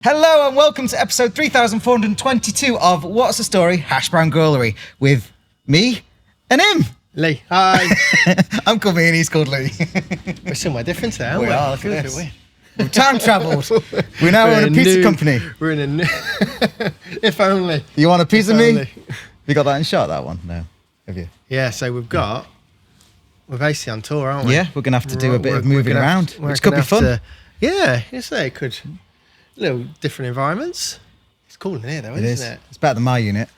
Hello and welcome to episode 3422 of What's the Story? Hash Brown Growlery with me and him. Lee, hi. I'm called me and he's called Lee. We're somewhere different today, aren't We we? are, look at Feels a this. bit weird. We've time travelled. We now own a pizza company. We're in a new... If only. You want a piece If of me? only. You got that in shot, that one? No. Have you? Yeah, so we're basically on tour, aren't we? Yeah, we're going to have to do a bit of moving gonna around, we're which could gonna be fun. Yeah, you say it could. Little different environments. It's cool in here though, isn't it? It's better than my unit.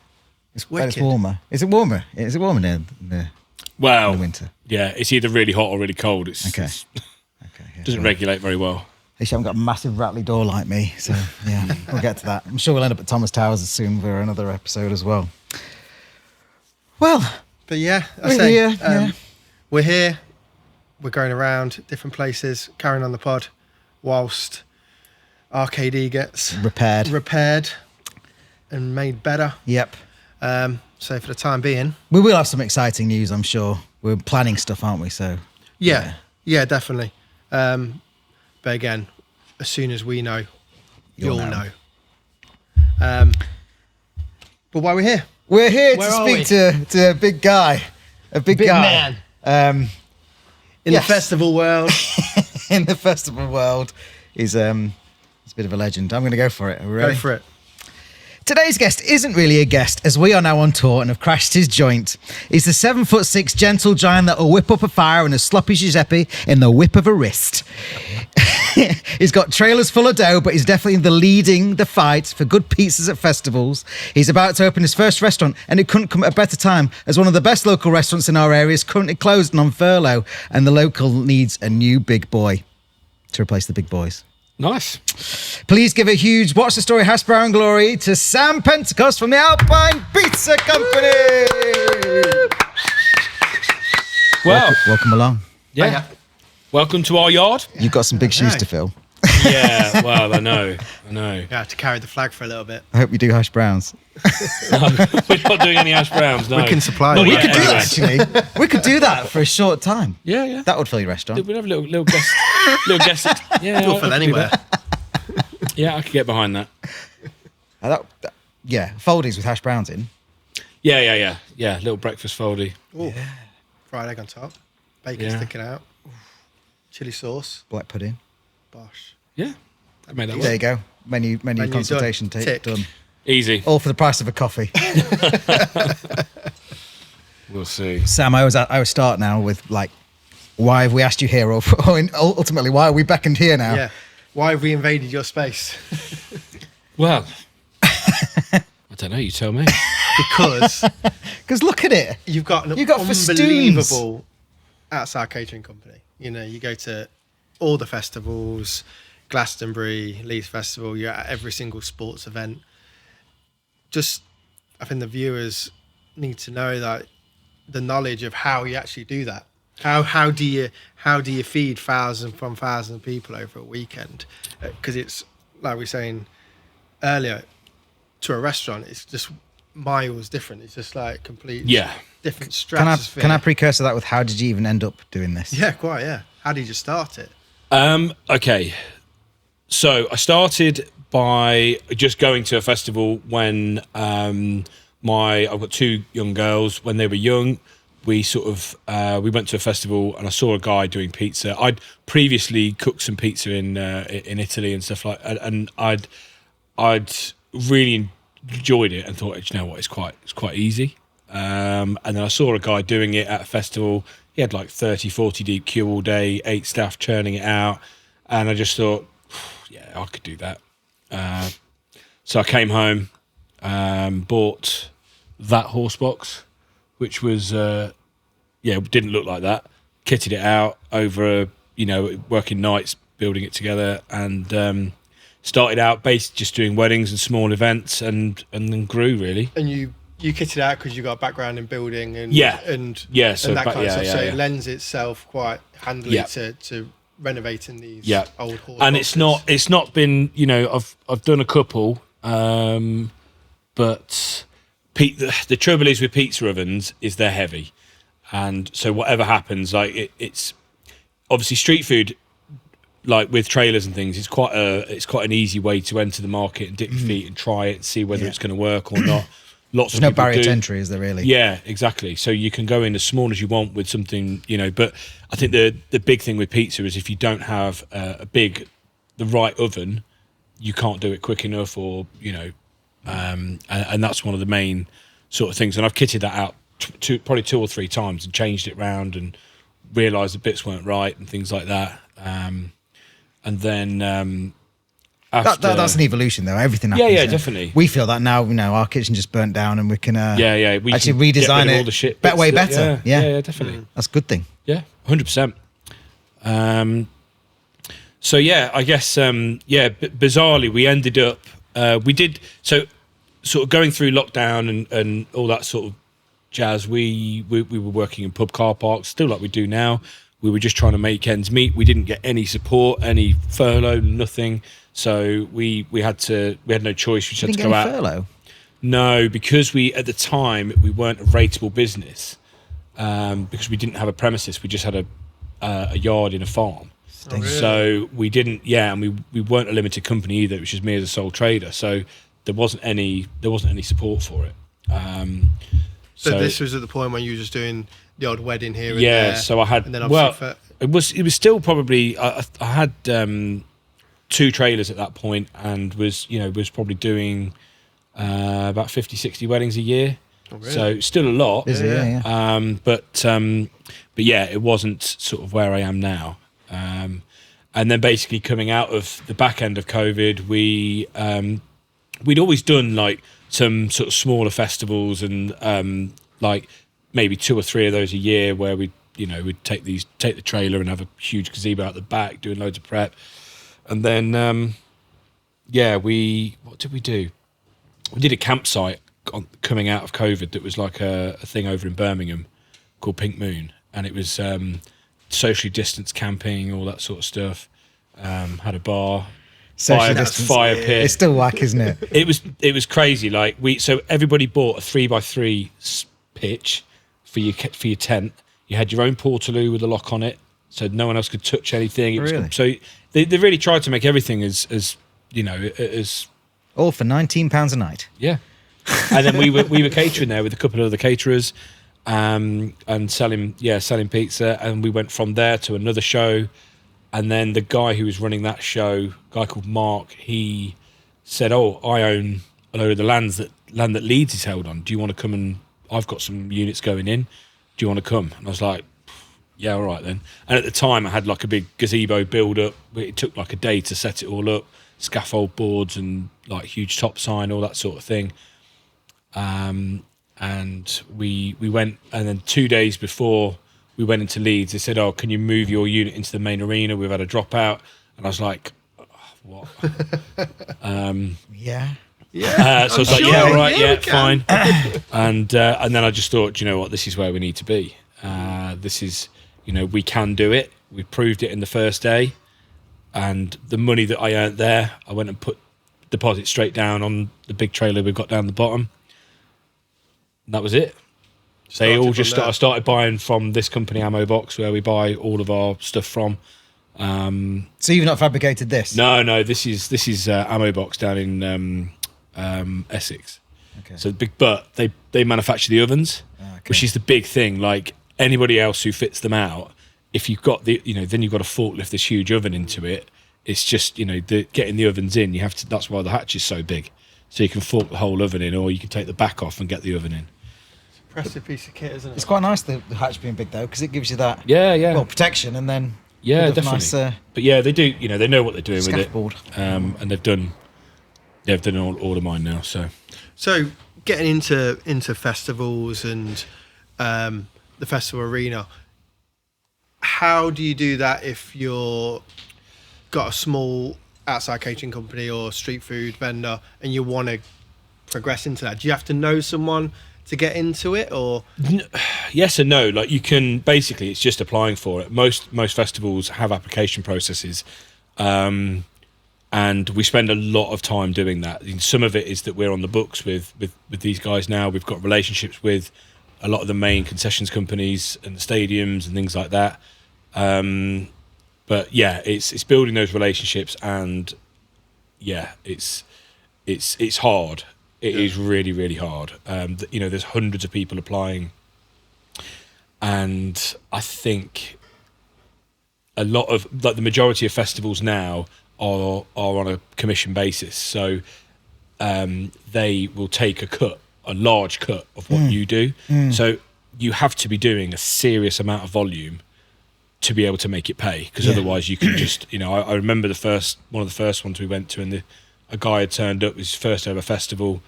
It's wicked. warmer. Is it warmer? Is it warmer in the winter? Yeah, it's either really hot or really cold. Okay. It's Yeah, doesn't regulate very well. At least you haven't got a massive rattly door like me, so yeah, we'll get to that. I'm sure we'll end up at Thomas Towers soon for another episode as well. Well, But yeah, we're here. We're going around different places, carrying on the pod, whilst Arcade E gets repaired and made better. Yep. So for the time being, We will have some exciting news, I'm sure. We're planning stuff, aren't we? So yeah, definitely. But again, as soon as we know, you'll know. But why we're here? we're here Where to are speak to a big guy. A big guy. man. In Yes. the festival world. In the festival world. He's a bit of a legend. I'm going to go for it. Are we ready? Go for it. Today's guest isn't really a guest, as we are now on tour and have crashed his joint. He's the 7'6" gentle giant that will whip up a fire and a sloppy Giuseppe in the whip of a wrist. He's got trailers full of dough, but he's definitely leading the fight for good pizzas at festivals. He's about to open his first restaurant, and it couldn't come at a better time, as one of the best local restaurants in our area is currently closed and on furlough, and the local needs a new big boy to replace the big boys. Nice. Please give a huge What's the Story Hash Brown Glory to Sam Pentecost from the Alpine Pizza Company. Well, Welcome along. yeah. Welcome to our yard. You've got some big shoes to fill. Yeah, well, I know. You have to carry the flag for a little bit. I hope you do hash browns. We're not doing any hash browns, no. We can supply Not them. We yet, could do anyway. that, actually. We could do that for a short time. Yeah. That would fill your restaurant. We'd have a little guest. Yeah, We'll fill anywhere. Yeah, I could get behind that. Yeah, foldies with hash browns in. Yeah. Little breakfast foldy. Ooh. Fried egg on top. Bacon sticking out. Chili sauce. Black pudding. Bosh. Yeah, I made that There work. you go. Menu consultation done. tick Tick. done. Easy. All for the price of a coffee. We'll see. Sam, I always start now with like, why have we asked you here? Or ultimately, why are we beckoned here now? Yeah. Why have we invaded your space? Well, I don't know. You tell me. Because look at it. You've got an festoons. unbelievable outside catering company. You know, you go to all the festivals, Glastonbury, Leeds Festival, you're at every single sports event. Just, I think the viewers need to know that the knowledge of how you actually do that. How do you feed thousands of people over a weekend? Because it's, like we were saying earlier, to a restaurant, it's just miles different. It's just like complete different stratosphere. Can I precursor that with how did you even end up doing this? Yeah, quite, yeah. How did you start it? Okay. So I started by just going to a festival when I've got two young girls. When they were young, we we went to a festival and I saw a guy doing pizza. I'd previously cooked some pizza in Italy and stuff like, and I'd really enjoyed it and thought, you know what, it's quite easy. And then I saw a guy doing it at a festival. He had like 30, 40 deep queue all day, 8 staff churning it out. And I just thought, yeah, I could do that. So I came home, bought that horse box, which was, didn't look like that. Kitted it out over, working nights, building it together, and started out based just doing weddings and small events, and then grew really. And you kitted out because you got a background in building and so that kind of stuff. So it lends itself quite handily to renovating these old horse and boxes. it's not been, I've done a couple, but the trouble is with pizza ovens is they're heavy, and so whatever happens, like it's obviously street food like with trailers and things, it's quite an easy way to enter the market and dip your feet and try it and see whether it's going to work or not. Lots There's of no people barrier do. to entry, is there really? Yeah, exactly. So you can go in as small as you want with something, but I think the big thing with pizza is if you don't have the right oven, you can't do it quick enough, or and that's one of the main sort of things. And I've kitted that out probably 2 or 3 times and changed it round and realised the bits weren't right and things like that. And then after, that's an evolution, though. Everything happens. Yeah, definitely. We feel that now. Our kitchen just burnt down, and we can we actually can redesign get rid of it all the shit way bits better. yeah, definitely. That's a good thing. Yeah, 100%. So yeah, I guess bizarrely we ended up we did so sort of going through lockdown and all that sort of jazz. We were working in pub car parks, still like we do now. We were just trying to make ends meet. We didn't get any support, any furlough, nothing. So we had no choice. We just had to go out. Furlough? No, because at the time we weren't a rateable business, because we didn't have a premises. We just had a yard in a farm. Oh, really? So we didn't, and we weren't a limited company either. It was just me as a sole trader. So there wasn't any support for it. So this was at the point when you were just doing the odd wedding here and yeah. there. So I had and then obviously it was still probably I had 2 trailers at that point and was probably doing about 50, 60 weddings a year. Oh, really? So still a lot. Yeah. But yeah, it wasn't sort of where I am now. And then basically coming out of the back end of COVID, we'd always done like some sort of smaller festivals and like maybe 2 or 3 of those a year where we'd take the trailer and have a huge gazebo out the back doing loads of prep. And then what did we do? We did a campsite coming out of COVID that was like a thing over in Birmingham called Pink Moon, and it was socially distanced camping, all that sort of stuff. Had a bar, fire pit. It's still whack, isn't it? It was crazy. Like so everybody bought a 3x3 pitch for your tent. You had your own portaloo with a lock on it, so no one else could touch anything. It was Really? So they really tried to make everything as All for £19 a night. yeah. And then we were catering there with a couple of other caterers, and selling pizza. And we went from there to another show. And then the guy who was running that show, a guy called Mark, he said, "Oh, I own a load of the land that Leeds is held on. Do you want to come and I've got some units going in. Do you want to come?" And I was like, "Yeah, all right then." And at the time, I had like a big gazebo build up. It took like a day to set it all up, scaffold boards and like huge top sign, all that sort of thing. And we went, and then 2 days before we went into Leeds, they said, "Oh, can you move your unit into the main arena? We've had a dropout." And I was like, "Oh, what?" Yeah. So I was like, "Yeah, all right, yeah, fine." And then I just thought, you know what, this is where we need to be. This is, we can do it. We proved it in the first day, and the money that I earned there, I went and put deposit straight down on the big trailer we've got down the bottom. And that was it. They all just started buying from this company, Ammo Box, where we buy all of our stuff from. So you've not fabricated this? No, this is Ammo Box down in Essex. Okay. So but they manufacture the ovens, which is the big thing. Like anybody else who fits them out, if you've got then you've got to forklift this huge oven into it. It's just getting the ovens in. You have to. That's why the hatch is so big, so you can fork the whole oven in, or you can take the back off and get the oven in. Impressive piece of kit, isn't it? It's quite nice the hatch being big though, because it gives you that protection, and then definitely. nice, but yeah, they do. They know what they're doing scaffold. with it, and they've done all of mine now. So getting into festivals and the festival arena, how do you do that if you're got a small outside catering company or street food vendor and you want to progress into that? Do you have to know someone to get into it, or? Yes and no. Like you can basically, it's just applying for it. Most festivals have application processes, and we spend a lot of time doing that. Some of it is that we're on the books with these guys now. We've got relationships with a lot of the main concessions companies and the stadiums and things like that. But yeah, it's building those relationships, and yeah, it's hard. It is really, really hard. You know, there's hundreds of people applying, and I think a lot of, like, the majority of festivals now are on a commission basis. So they will take a large cut of what you do. So you have to be doing a serious amount of volume to be able to make it pay, because otherwise you can just, you know, I remember one of the first ones we went to, and a guy had turned up, his first ever festival,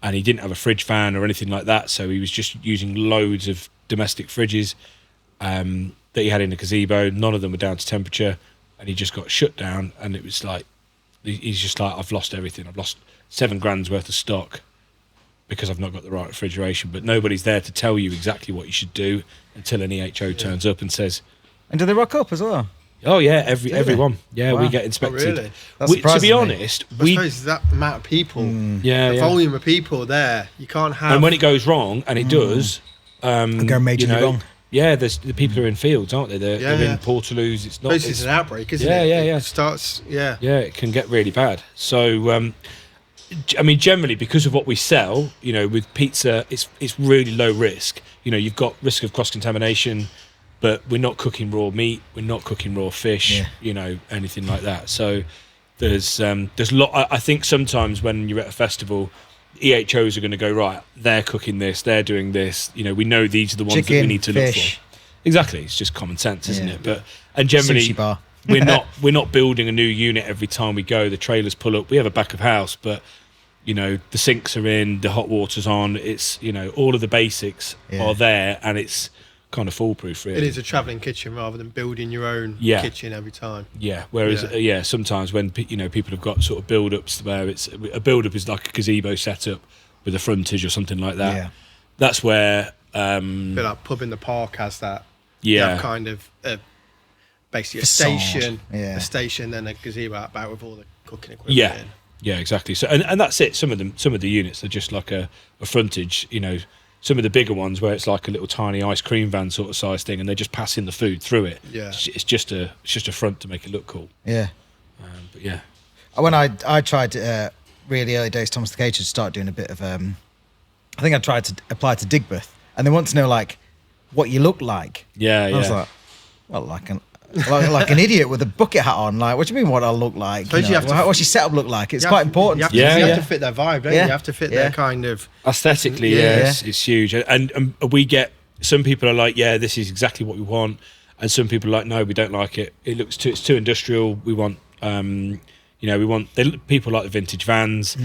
and he didn't have a fridge fan or anything like that, so he was just using loads of domestic fridges that he had in the gazebo. None of them were down to temperature, and he just got shut down, and it was like, he's just like, I've lost everything. I've lost $7,000 worth of stock because I've not got the right refrigeration. But nobody's there to tell you exactly what you should do until an EHO turns up and says... And do they rock up as well? Oh yeah, everyone. Yeah, Wow. we get inspected. Oh, really? That To surprises be me. honest, I suppose that amount of people, yeah, the yeah. volume of people there, you can't have. And when it goes wrong, and it does, And go majorly wrong. Yeah, there's the people are in fields, aren't they? They're Yeah. in Portaloos. It's not. Basically, it's an outbreak, isn't Yeah, it? yeah, yeah. It starts, yeah. Yeah, it can get really bad. So, I mean, generally, because of what we sell, you know, with pizza, it's really low risk. You know, you've got risk of cross contamination, but we're not cooking raw meat, we're not cooking raw fish, you know, anything like that. So there's I think sometimes when you're at a festival, EHOs are going to go, right, they're cooking this, they're doing this. You know, we know these are the ones that we need to look for. Exactly, it's just common sense, isn't it? And generally, Sushi bar. we're not building a new unit every time we go. The trailers pull up. We have a back of house, but you know, the sinks are in, the hot water's on. It's, you know, all of the basics are there, and it's kind of foolproof, really. It is a travelling kitchen rather than building your own kitchen every time. Yeah. Whereas, sometimes when you know, people have got sort of build-ups where it's a build-up is like a gazebo setup with a frontage or something like that. Yeah. That's where A bit like Pub in the Park has that. Yeah. You have kind of basically Facade. a station, then a gazebo out back with all the cooking equipment. Yeah. in. Yeah, exactly. So, and that's it. Some of the units are just like a frontage. You know, some of the bigger ones where it's like a little tiny ice cream van sort of size thing, and they're just passing the food through it. Yeah. It's just a front to make it look cool. Yeah. But yeah. When I tried really early days, Thomas the Caterer, to start doing a bit of I think I tried to apply to Digbeth, and they want to know like what you look like. Yeah, And I was like, well, like an idiot with a bucket hat on. Like, what do you mean? What I look like? Suppose you have to- what's your setup look like? It's You quite have- important. You have Yeah. to fit their vibe, don't Yeah. you? You have to fit their kind of. Aesthetically, Yeah. it's huge, and we get some people are like, yeah, this is exactly what we want, and some people are like, no, we don't like it. It's too industrial. We want, people like the vintage vans.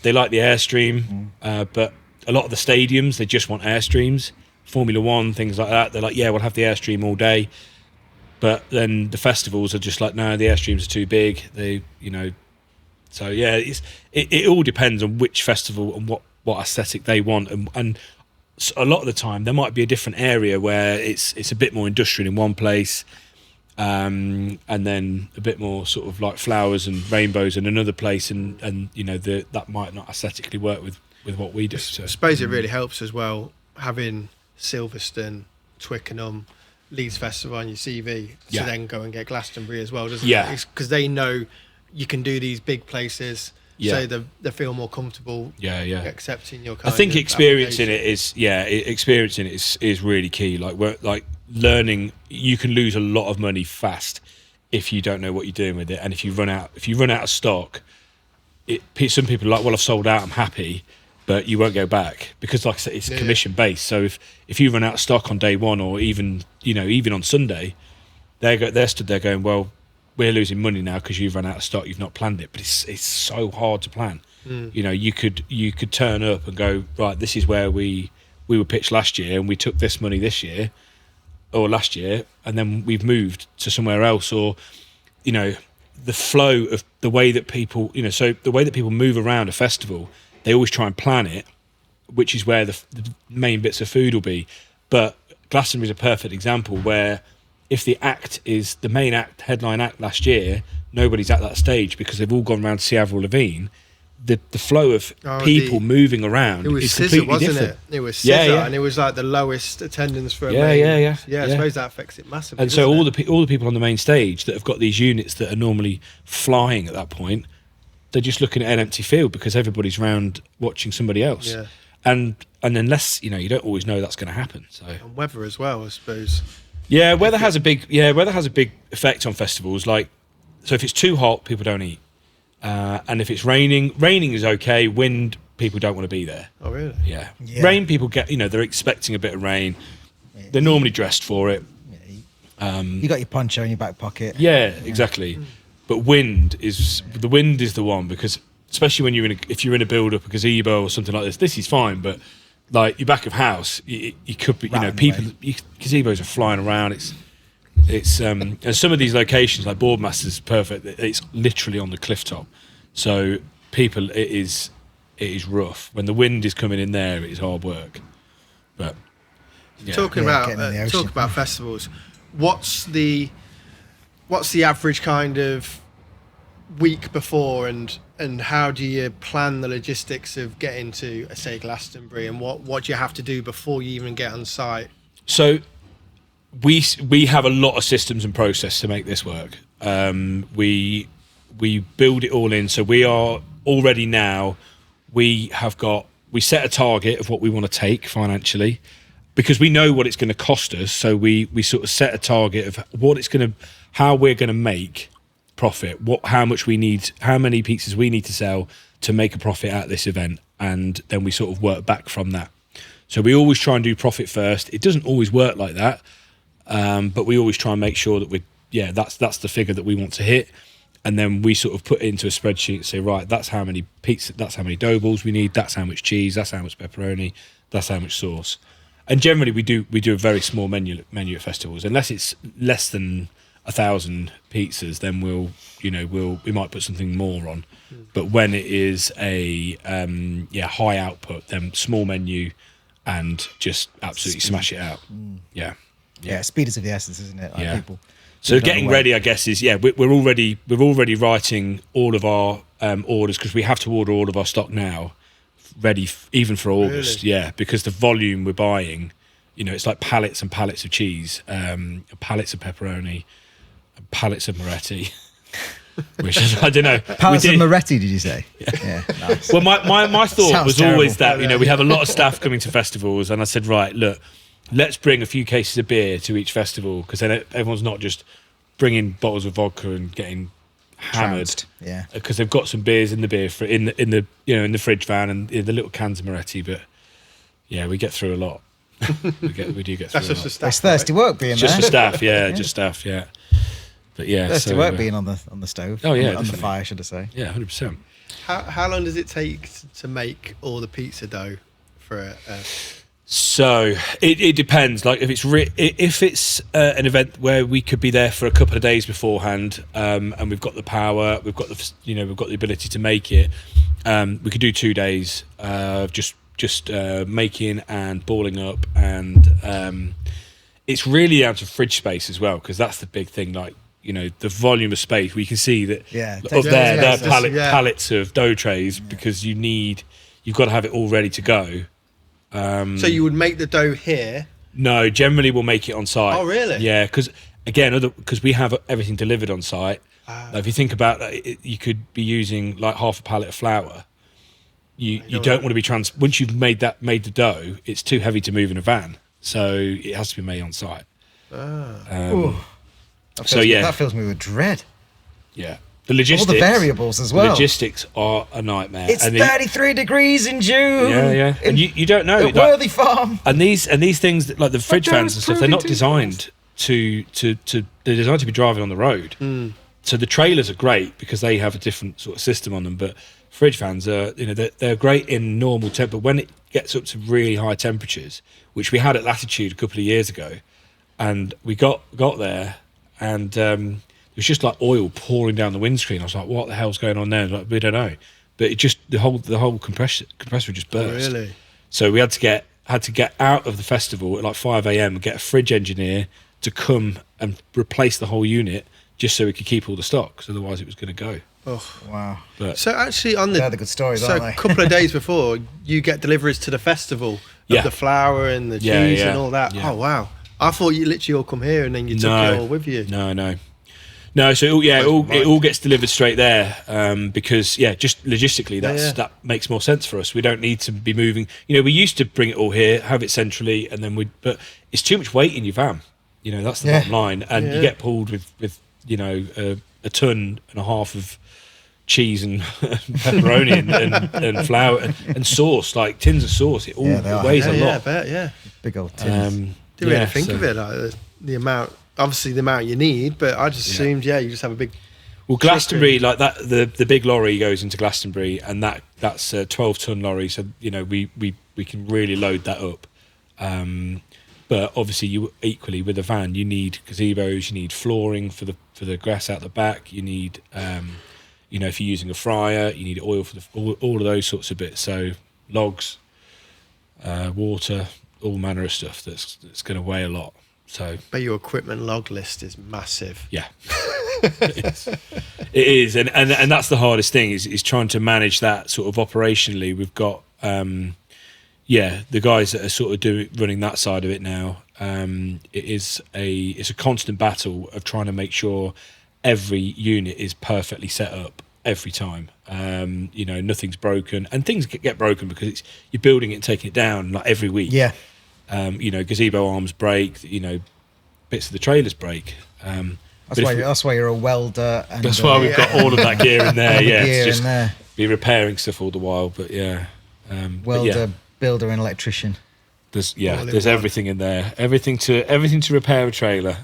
They like the Airstream, but a lot of the stadiums, they just want Airstreams. Formula One, things like that. They're like, yeah, we'll have the Airstream all day. But then the festivals are just like, no, the Airstreams are too big. So yeah, it all depends on which festival and what aesthetic they want, and a lot of the time there might be a different area where it's a bit more industrial in one place, and then a bit more sort of like flowers and rainbows in another place, and you know that might not aesthetically work with what we do. So I suppose it really helps as well having Silverstone, Twickenham, Leeds Festival on your CV to then go and get Glastonbury as well, doesn't it? Because they know you can do these big places, so they feel more comfortable accepting your kind I think of experiencing application. experiencing it is really key. Like learning, you can lose a lot of money fast if you don't know what you're doing with it, and if you run out of stock, some people are like, well, I've sold out, I'm happy. But you won't go back because, like I said, it's commission based. So if you run out of stock on day one, or even on Sunday, they're stood there going, well, we're losing money now because you've run out of stock. You've not planned it. But it's so hard to plan. You know, you could turn up and go, right, this is where we were pitched last year, and we took this money this year or last year, and then we've moved to somewhere else. Or, you know, the flow of the way that people, you know, so the way that people move around a festival. They always try and plan it, which is where the main bits of food will be. But Glastonbury is a perfect example where if the main act, headline act last year, nobody's at that stage because they've all gone round to see Avril Lavigne, the flow of people moving around it was is scissor, completely wasn't different. it scissor, Yeah. and it was like the lowest attendance for a Yeah. I suppose that affects it massively. And so doesn't all it? the people on the main stage that have got these units that are normally flying at that point, they're just looking at an empty field because everybody's round watching somebody else. Yeah. And unless you don't always know that's going to happen. So And weather as well, I suppose. yeah, weather has a big effect on festivals. Like, so if it's too hot, people don't eat, and if it's raining is okay. Wind, people don't want to be there. Oh, really? Yeah. Rain, people get they're expecting a bit of rain. They're normally dressed for it. You got your poncho in your back pocket. Yeah, exactly. But wind is the one, because especially when if you're in a build up, a gazebo or something like this is fine. But like your back of house, you could be, gazebos are flying around. It's and some of these locations like Boardmaster's perfect. It's literally on the cliff top, so people it is rough when the wind is coming in there. It is hard work, but yeah. Talk about festivals. What's the average kind of week before, and how do you plan the logistics of getting to, say, Glastonbury, and what do you have to do before you even get on site? So we have a lot of systems and process to make this work. We build it all in, so we are already now. We set a target of what we want to take financially, because we know what it's going to cost us. So we sort of set a target of how we're going to make profit, how much we need, how many pizzas we need to sell to make a profit at this event, and then we sort of work back from that. So we always try and do profit first. It doesn't always work like that, but we always try and make sure that that's the figure that we want to hit, and then we sort of put it into a spreadsheet and say, right, that's how many pizza, that's how many dough balls we need, that's how much cheese, that's how much pepperoni, that's how much sauce. And generally we do a very small menu at festivals. Unless it's less than 1,000 pizzas, then we might put something more on. But when it is a high output, then small menu and just absolutely smash it out. Yeah, speed is of the essence, isn't it? Like people so getting ready, I guess, is we're already writing all of our orders, because we have to order all of our stock now, ready even for August. Really? Yeah, because the volume we're buying, it's like pallets and pallets of cheese, pallets of pepperoni, pallets of Moretti, which is, I don't know. Pallets of Moretti, did you say? Yeah, nice. Well, my thought Sounds was always terrible. that we have a lot of staff coming to festivals, and I said, right, look, let's bring a few cases of beer to each festival, because then everyone's not just bringing bottles of vodka and getting hammered. Trounced, yeah. Because they've got some beers in the in the fridge van and the little cans of Moretti. But yeah, we get through a lot. we do get through That's a just lot. for staff. It's thirsty work being Just there. for staff, just staff, yeah. But yeah, Thirsty work being on the stove. Oh, yeah, on the definitely. fire, should I say? Yeah, 100%. How long does it take to make all the pizza dough for a So it depends. Like if it's an event where we could be there for a couple of days beforehand, and we've got the power, we've got the ability to make it. We could do 2 days of just making and balling up, and it's really down to fridge space as well, because that's the big thing. Like the volume of space, we can see that of their pallets of dough trays, because you've got to have it all ready to go. So you would make the dough here? No, generally we'll make it on site. Oh, really? Yeah, because we have everything delivered on site. Like, if you think about it, you could be using like half a pallet of flour. You don't want to be once you've made the dough, it's too heavy to move in a van, so it has to be made on site. That fills me with dread. Yeah. The logistics, all the variables as well. The logistics are a nightmare. It's 33 degrees in June. Yeah. And you don't know. At Worthy Farm. And these things that, like the fridge vans and stuff, they're not designed to they're designed to be driving on the road. So the trailers are great because they have a different sort of system on them. But fridge vans are, they're great in normal temp, but when it gets up to really high temperatures, which we had at Latitude a couple of years ago, and we got there, and it was just like oil pouring down the windscreen. I was like, what the hell's going on there? Like, we don't know. But it just, the whole compressor just burst. Really? So we had to get out of the festival at like 5 a.m. and get a fridge engineer to come and replace the whole unit, just so we could keep all the stock, because otherwise it was going to go. Oh. Wow. But So actually, They're the good stories, so aren't a they? couple of days before, you get deliveries to the festival of Yeah. the flour and the cheese Yeah, and all that. yeah. Oh wow! I thought you literally all come here and then you took it all with you. No, so it all Right. gets delivered straight there, because just logistically Yeah. that makes more sense for us. We don't need to be moving. We used to bring it all here, have it centrally, and then but it's too much weight in your van. That's the Yeah. bottom line, and you Yeah. get pulled with a ton and a half of cheese and pepperoni and flour and sauce, like tins of sauce. It all Yeah, they are. weighs Yeah, a yeah, I lot. bet, yeah. Big old tins. Didn't really think of it like the amount. Obviously, the amount you need, but I just assumed, you just have a big. Well, Glastonbury, like that, the big lorry goes into Glastonbury, and that's a 12-ton lorry. So we can really load that up. But obviously, you equally with a van, you need gazebos, you need flooring for the grass out the back. You need, if you're using a fryer, you need oil for all of those sorts of bits. So logs, water, all manner of stuff that's going to weigh a lot. So, But your equipment log list is massive. yeah, it is, and that's the hardest thing is trying to manage that sort of operationally. We've got the guys that are sort of running that side of it now. It's a constant battle of trying to make sure every unit is perfectly set up every time. Nothing's broken, and things get broken because you're building it and taking it down like every week. Yeah. Gazebo arms break, bits of the trailers break. That's why you're a welder. And, That's why we've got all of that gear in there. all the Yeah, gear it's just in there. be repairing stuff all the while. But yeah, Welder, builder, and electrician. there's All in there's one. everything in there. Everything to repair a trailer.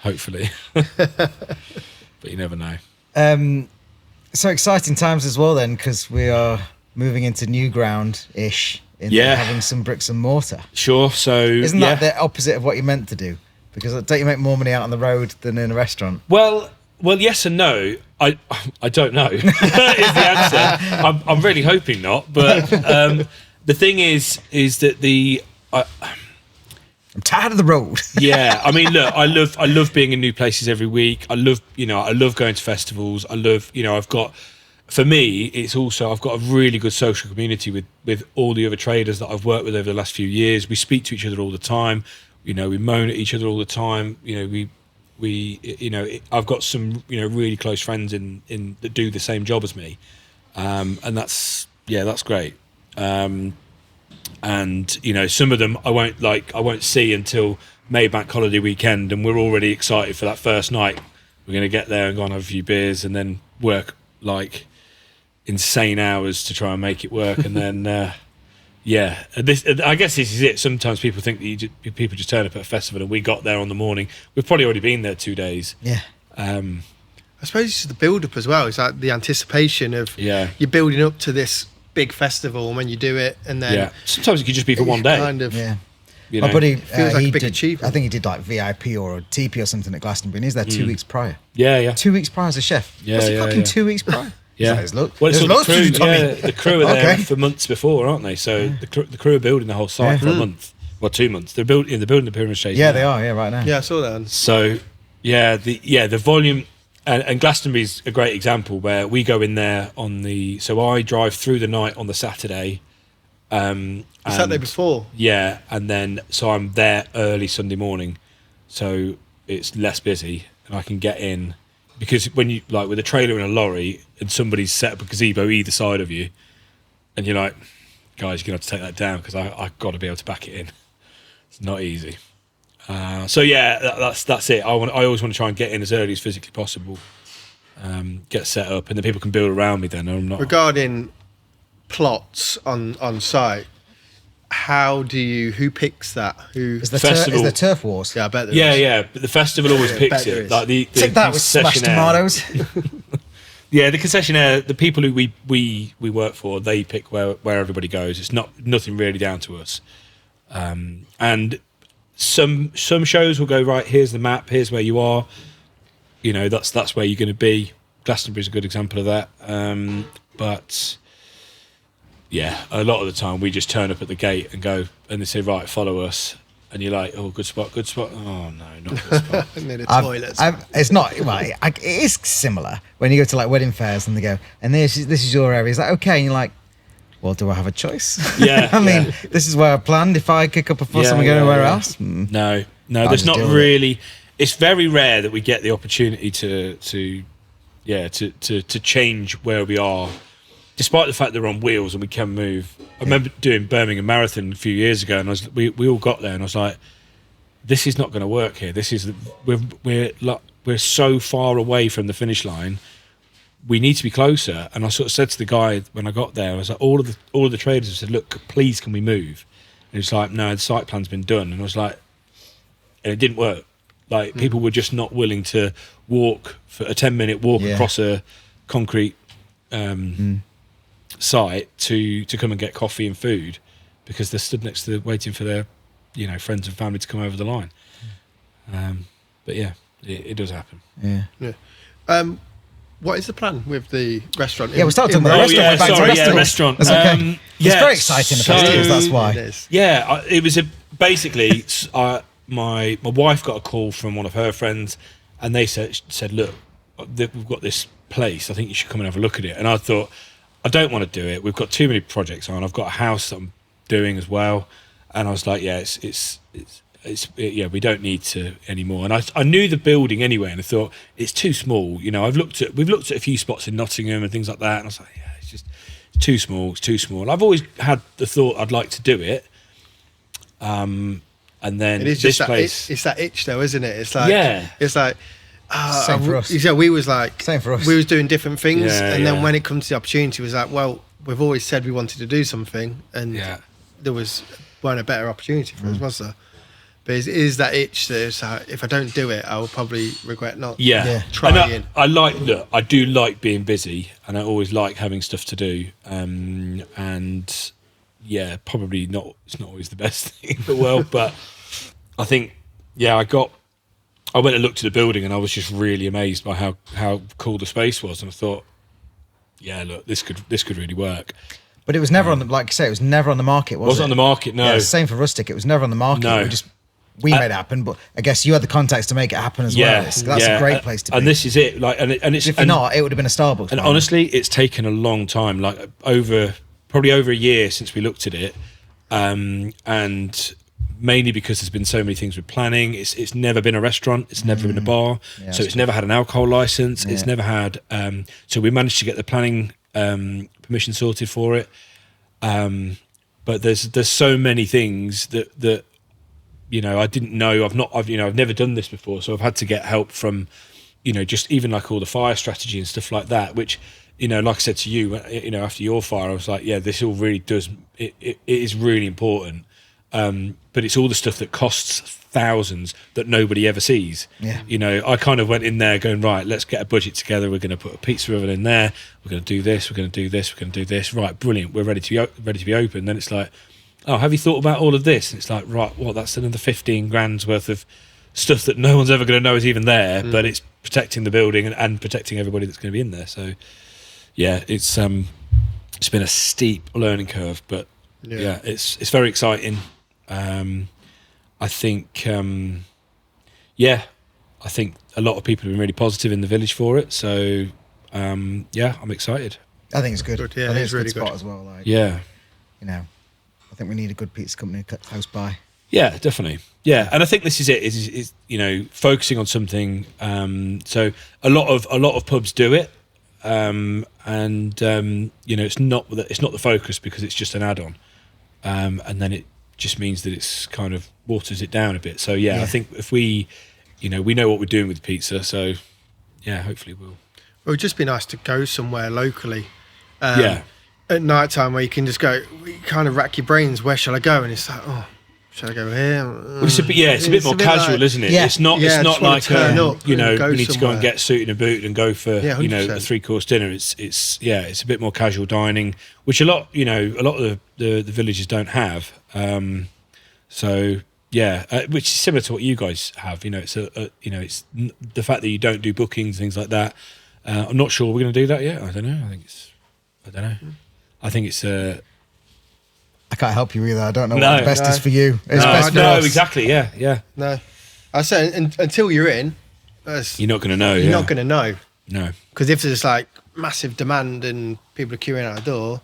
Hopefully, but you never know. So exciting times as well then, because we are moving into new ground-ish in Yeah. having some bricks and mortar. Sure. So Isn't that the opposite of what you meant to do? Because don't you make more money out on the road than in a restaurant? Well, yes and no. I don't know. Is the answer. I'm really hoping not. But the thing is that I'm tired of the road. yeah, I mean, look, I love being in new places every week. I love going to festivals. I love, for me, it's also, I've got a really good social community with all the other traders that I've worked with over the last few years. We speak to each other all the time. We moan at each other all the time. I've got some, really close friends in that do the same job as me. And that's great. And some of them I won't see until May Bank Holiday weekend, and we're already excited for that first night. We're going to get there and go and have a few beers, and then work like insane hours to try and make it work. And then I guess this is it. Sometimes people think that people just turn up at a festival, and we got there on the morning. We've probably already been there 2 days. Yeah. I suppose it's the build up as well. It's like the anticipation of you're building up to this big festival, and when you do it, and then sometimes it could just be for one day. kind of Yeah. You My know? buddy, Feels like a big did, achievement. I think he did like VIP or a TP or something at Glastonbury, and he's there 2 weeks prior. Yeah. 2 weeks prior as a chef. Yeah, What's he yeah, cooking yeah. 2 weeks prior? Yeah. He's like, Well, it's there's all loads the to crew. do, Tommy. Yeah, the crew are there Okay. for months before, aren't they? So the crew are building the whole site for a month. Well, 2 months. They're building the pyramid station. Yeah, now. they are. Yeah, right now. Yeah, I saw that. So the volume and Glastonbury's a great example where we go in there so I drive through the night on the Saturday. Saturday before. Yeah, and then so I'm there early Sunday morning, so it's less busy and I can get in, because when you like with a trailer and a lorry and somebody's set up a gazebo either side of you, and you're like, guys, you're gonna have to take that down because I've got to be able to back it in. It's not easy. So that's it. I always want to try and get in as early as physically possible, get set up, and then people can build around me. Then I'm not Regarding plots on site, who picks that? Is there, Festival. is there turf wars? Yeah, I bet there is. Yeah, but the festival always picks bet there it. is. Like the Take that with smashed concessionaire. tomatoes. Yeah, the concessionaire, the people who we work for, they pick where everybody goes. It's nothing really down to us. And some shows will go, right, here's the map, here's where you are. That's where you're going to be. Glastonbury's a good example of that. But yeah, a lot of the time we just turn up at the gate and go, and they say, right, follow us. and you're like, oh, good spot. Oh no, not good spot. Near the toilets. It's not, well, it is similar when you go to like wedding fairs and they go, and this is your area. It's like, okay. And you're like, well, do I have a choice? Yeah. I mean, this is where I planned. If I kick up a fuss, I'm going anywhere else. No, I'll there's just not deal with really. It's very rare that we get the opportunity to change where we are, despite the fact they're on wheels and we can move. I remember doing Birmingham Marathon a few years ago, and we all got there, and I was like, this is not going to work here. This is we're so far away from the finish line. We need to be closer. And I sort of said to the guy when I got there, I was like, all of the traders have said, look, please, can we move? And it's like, no, the site plan's been done. And I was like, and it didn't work. Like people were just not willing to walk for a 10-minute walk across a concrete site to come and get coffee and food because they're stood next to waiting for their friends and family to come over the line. But yeah, it does happen. Yeah. What is the plan with the restaurant? Yeah, we're starting talking about the restaurant. The restaurant. That's okay. It's very exciting. The festivals, that's why. It is. Yeah, it was basically my wife got a call from one of her friends, and they said, look, we've got this place. I think you should come and have a look at it. And I thought, I don't want to do it. We've got too many projects on. I've got a house that I'm doing as well, and I was like, yeah, we don't need to anymore. And I knew the building anyway, and I thought it's too small. We've looked at a few spots in Nottingham and things like that, and I was like, yeah, it's just too small. It's too small. I've always had the thought I'd like to do it. And then it is this just place, it's that itch though, isn't it? It's like same for us. Yeah, we was like same for us. We was doing different things, and then yeah. when it comes to the opportunity, it was like, well, we've always said we wanted to do something, and there weren't a better opportunity for us, was there? But it is that itch that it's like, if I don't do it, I will probably regret not trying. And I do like being busy, and I always like having stuff to do. And yeah, probably not. It's not always the best thing in the world, but I think I went and looked at the building, and I was just really amazed by how cool the space was, and I thought, yeah, look, this could really work. But it was never on the, like you say, it was never on the market, was it? Wasn't on the market, no. Yeah, same for Rustic. It was never on the market. No. We made it happen, but I guess you had the contacts to make it happen as well. That's a great place to be. And this is it. Like, and it's if not, it would have been a Starbucks. And honestly, it's taken a long time, like probably over a year since we looked at it, and mainly because there's been so many things with planning. It's never been a restaurant. It's never been a bar. Yeah, so it's never had an alcohol license. Yeah. It's never had. So we managed to get the planning permission sorted for it. But there's so many things that I didn't know. I've never done this before, so I've had to get help from, just even like all the fire strategy and stuff like that. Which, like I said to you, after your fire, I was like, yeah, this all really does. It is really important. But it's all the stuff that costs thousands that nobody ever sees. Yeah. I kind of went in there going, right, let's get a budget together. We're going to put a pizza oven in there. We're going to do this. We're going to do this. We're going to do this. Right, brilliant. We're ready to be open. Then it's like, oh, have you thought about all of this? And it's like, right, well, that's another 15 grand's worth of stuff that no one's ever going to know is even there. But it's protecting the building and protecting everybody that's going to be in there. So, yeah, it's been a steep learning curve, but yeah it's very exciting. I think I think a lot of people have been really positive in the village for it. So I'm excited. I think it's good. Yeah, I think it's really a good good spot as well. Like, I think we need a good pizza company close by. Yeah, definitely. Yeah, and I think this is it. Is focusing on something. So a lot of pubs do it, and it's not the focus because it's just an add-on, and then it just means that it's kind of waters it down a bit. So I think if we know what we're doing with pizza, so hopefully we'll. It would just be nice to go somewhere locally. At night time where you can just go, you kind of rack your brains, where shall I go? And it's like, oh, shall I go here? Well, it's a bit more casual, like, isn't it? Yeah. It's not like you need to go and get suited and booted and go for a 3-course dinner. It's a bit more casual dining, which a lot of the villages don't have. Which is similar to what you guys have. It's it's the fact that you don't do bookings, things like that. I'm not sure we're going to do that yet. I don't know. I think it's I can't help you either. I don't know No. what the best is for you. It's No, best for no, us. exactly. Yeah. No, I say until you're in, You're not going to know. you're yeah. not going to know. No. Because if there's like massive demand and people are queuing out the door,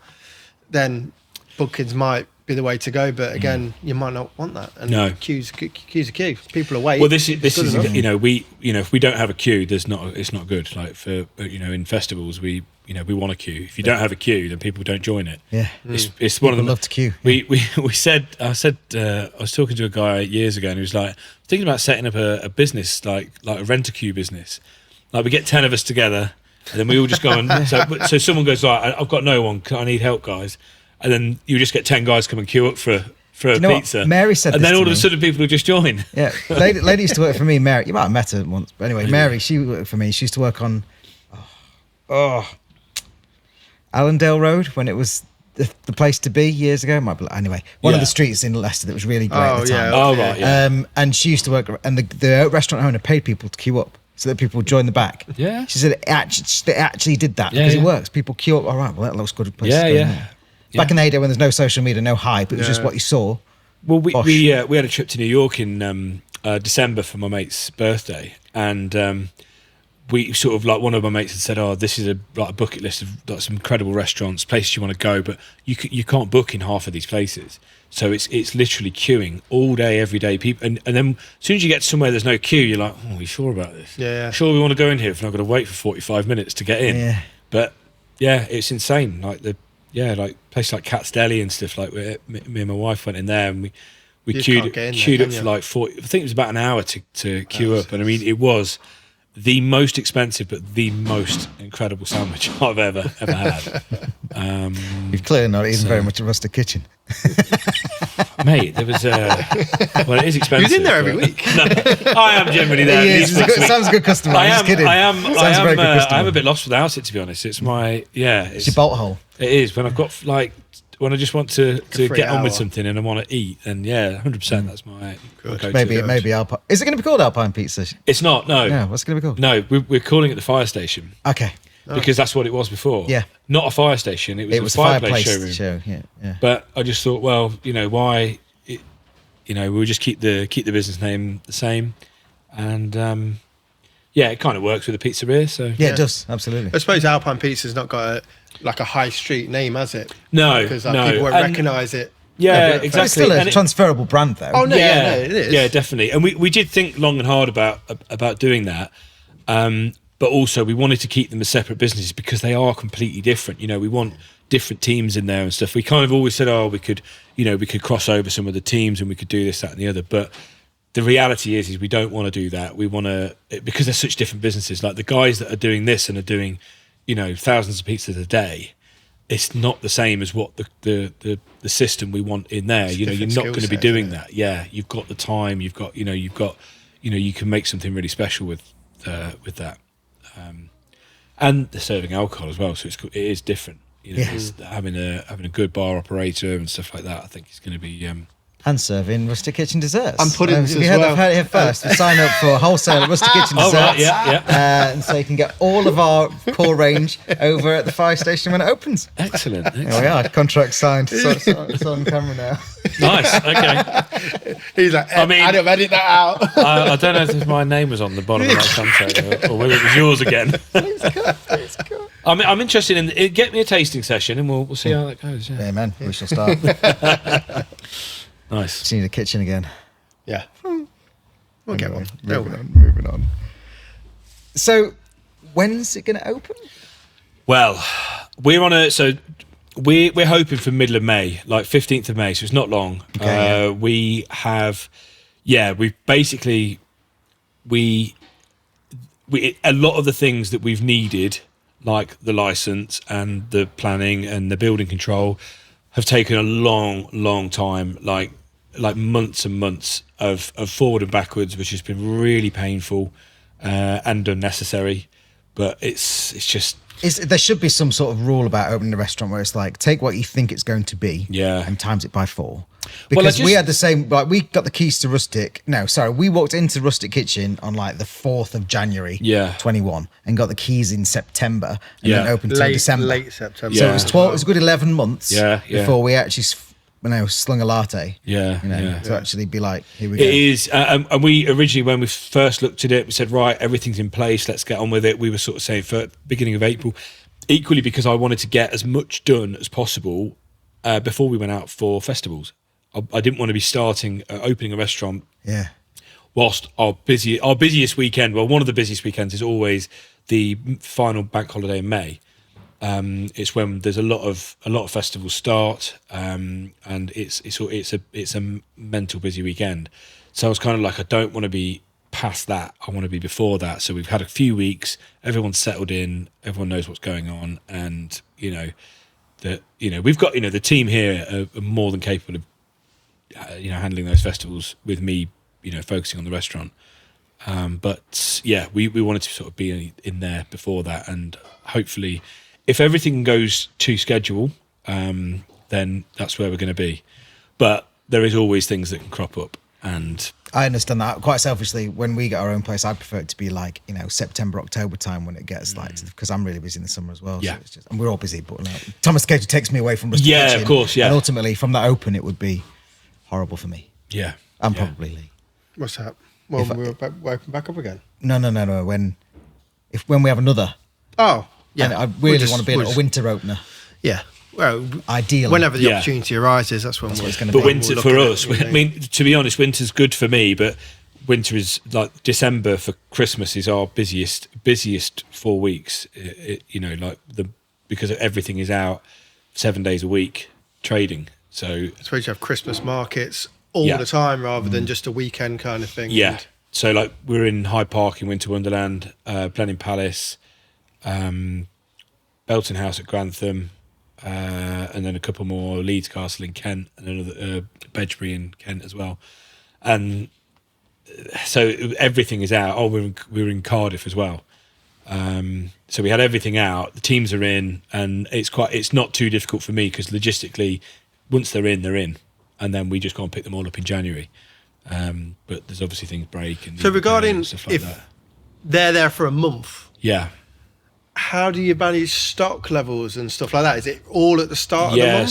then bookings might be the way to go. But again, you might not want that. And No. queues are queue. People are waiting. Well, this is Good enough. if we don't have a queue, it's not good. Like for in festivals, we want a queue. If you don't have a queue, then people don't join it. Yeah. It's one of People the love to queue. I was talking to a guy years ago, and he was like thinking about setting up a business like a rent-a-queue business. Like we get 10 of us together, and then we all just go on. So someone goes, right, I've got no one. I need help, guys. And then you just get 10 guys come and queue up for a you know pizza. what? Mary said and this then to all of me. a sudden people will just join. Yeah, lady used to work for me, Mary. You might have met her once, but anyway, Mary, she worked for me. She used to work on Allendale Road when it was the place to be years ago. Anyway, one of Yeah. the streets in Leicester that was really great at the time. Oh, right, yeah. And she used to work, and the restaurant owner paid people to queue up so that people would join the back. Yeah. She said they actually did that Yeah, because it yeah. works. People queue up. All right, well that looks good. Place Yeah, to go yeah. now. Back in the day when there's no social media, no hype, it was just what you saw. Well, we Bosh. we had a trip to New York in December for my mate's birthday, and we sort of like one of my mates had said, "Oh, this is a bucket list of like some incredible restaurants, places you want to go, but you can't book in half of these places. So it's literally queuing all day, every day. People, and then as soon as you get somewhere there's no queue, you're like, oh, are you sure about this? Yeah. Sure, we want to go in here if I'm not going to wait for 45 minutes to get in. Yeah. But yeah, it's insane. Like like places like Cat's Deli and stuff. Like me and my wife went in there and we You queued can't get in there, queued up can for you? like 40. I think it was about an hour to queue up, and I mean it was the most expensive but the most incredible sandwich I've ever had. You've clearly not eaten very much of Rustic Kitchen. Mate, there was well, it is expensive. You're in there every but- week. No, I am generally there. He at is. least once a week. Sam's a good customer. I I'm am. just kidding. I am. Sam's I a very good am. customer. I'm a bit lost without it, to be honest. It's my It's your bolt hole. It is when I've got like when I just want to free get on with hour. something and I want to eat, and yeah, 100%. That's my go-to. Maybe Alpine. Is it going to be called Alpine Pizza? It's not. No. No. What's it going to be called? No, we're calling it the fire station Okay. because that's what it was before. Yeah. Not a fire station. It was a fireplace showroom. show. Yeah. But I just thought, well, why? We'll just keep the business name the same, and yeah, it kind of works with the pizzeria. So Yeah, it does. Absolutely. I suppose Alpine Pizza's not got a high street name, has it? no, Because no, people won't And- recognise it. Yeah, but- But it's exactly. still a And it- transferable brand, though. Oh no, yeah, yeah, no, it is. Yeah, definitely. And we did think long and hard about doing that. But also we wanted to keep them as separate businesses because they are completely different. We want different teams in there and stuff. We kind of always said, oh, we could cross over some of the teams and we could do this, that and the other. But the reality is we don't want to do that. We want to, because they're such different businesses, like the guys that are doing this and are doing, thousands of pizzas a day, it's not the same as what the system we want in there. You're different not going to skill be set, doing isn't it? that. Yeah, you've got the time. You've got you can make something really special with that, and they're serving alcohol as well. So it is different. It's having a good bar operator and stuff like that. I think it's going to be. And serving Rustic Kitchen desserts. And puddings Have you as heard well. I've heard it here first. We sign up for wholesale Rustic Kitchen Oh, desserts. right, yeah. And so you can get all of our core range over at the fire station when it opens. Excellent. There we are. Contract signed. So it's on camera now. Nice. Okay. He's like, I mean- Adam, edit that out. I don't know if my name was on the bottom of that contract or whether it was yours again. I'm interested in get me a tasting session and we'll see how that goes. Yeah. Amen. We shall start. Nice. Just need a kitchen again. Yeah. We'll get one. Moving on. So, when's it going to open? Well, we're hoping for middle of May, like 15th of May, so it's not long. Okay, yeah. We have, we basically we a lot of the things that we've needed, like the license and the planning and the building control, have taken a long time, like months and months of forward and backwards, which has been really painful and unnecessary. But it's just. There should be some sort of rule about opening a restaurant where it's like, take what you think it's going to be and times it by 4. Because we had the same, like we got the keys to we walked into Rustic Kitchen on like the 4th of January 21 and got the keys in September and then opened till December. Late September. So it was 12, it was a good 11 months Yeah. before we actually slung a latte. Yeah, To actually be like, here we go. It is, and we originally, when we first looked at it, we said, right, everything's in place, let's get on with it. We were sort of saying for beginning of April, equally because I wanted to get as much done as possible before we went out for festivals. I didn't want to be opening a restaurant. Yeah. Whilst our busiest weekend, well, one of the busiest weekends is always the final bank holiday in May. It's when there's a lot of festivals start, and it's a mental busy weekend. So I was kind of like, I don't want to be past that. I want to be before that. So we've had a few weeks. Everyone's settled in. Everyone knows what's going on, and we've got the team here are more than capable of handling those festivals with me, focusing on the restaurant. But yeah, we wanted to sort of be in there before that, and hopefully, if everything goes to schedule, then that's where we're going to be. But there is always things that can crop up, and I understand that. Quite selfishly, when we get our own place, I prefer it to be like September, October time when it gets because I'm really busy in the summer as well. Yeah, so it's just, and we're all busy. But Thomas Cage takes me away from Rusty yeah, Kitchen, of course, yeah. And ultimately, from that open, it would be horrible for me. Yeah, and probably Lee. What's that? Well, we're open back up again. No. When we have another. Oh, yeah. And I really want to be a winter opener. Yeah. Well, ideally, whenever the opportunity arises, that's when it's going to be. But winter for us, I mean, to be honest, winter's good for me, but winter is like December for Christmas is our busiest 4 weeks. Because everything is out 7 days a week trading. So I suppose you have Christmas markets all the time rather than just a weekend kind of thing. Yeah. So like we're in Hyde Park in Winter Wonderland, Blenheim Palace, Belton House at Grantham, and then a couple more, Leeds Castle in Kent, and another Bedgebury in Kent as well. And so everything is out. Oh, we were in Cardiff as well. So we had everything out. The teams are in, and it's not too difficult for me because logistically, once they're in, and then we just go and pick them all up in January. But there's obviously things break and so regarding stuff like if that. They're there for a month. Yeah. How do you manage stock levels and stuff like that? Is it all at the start of the month?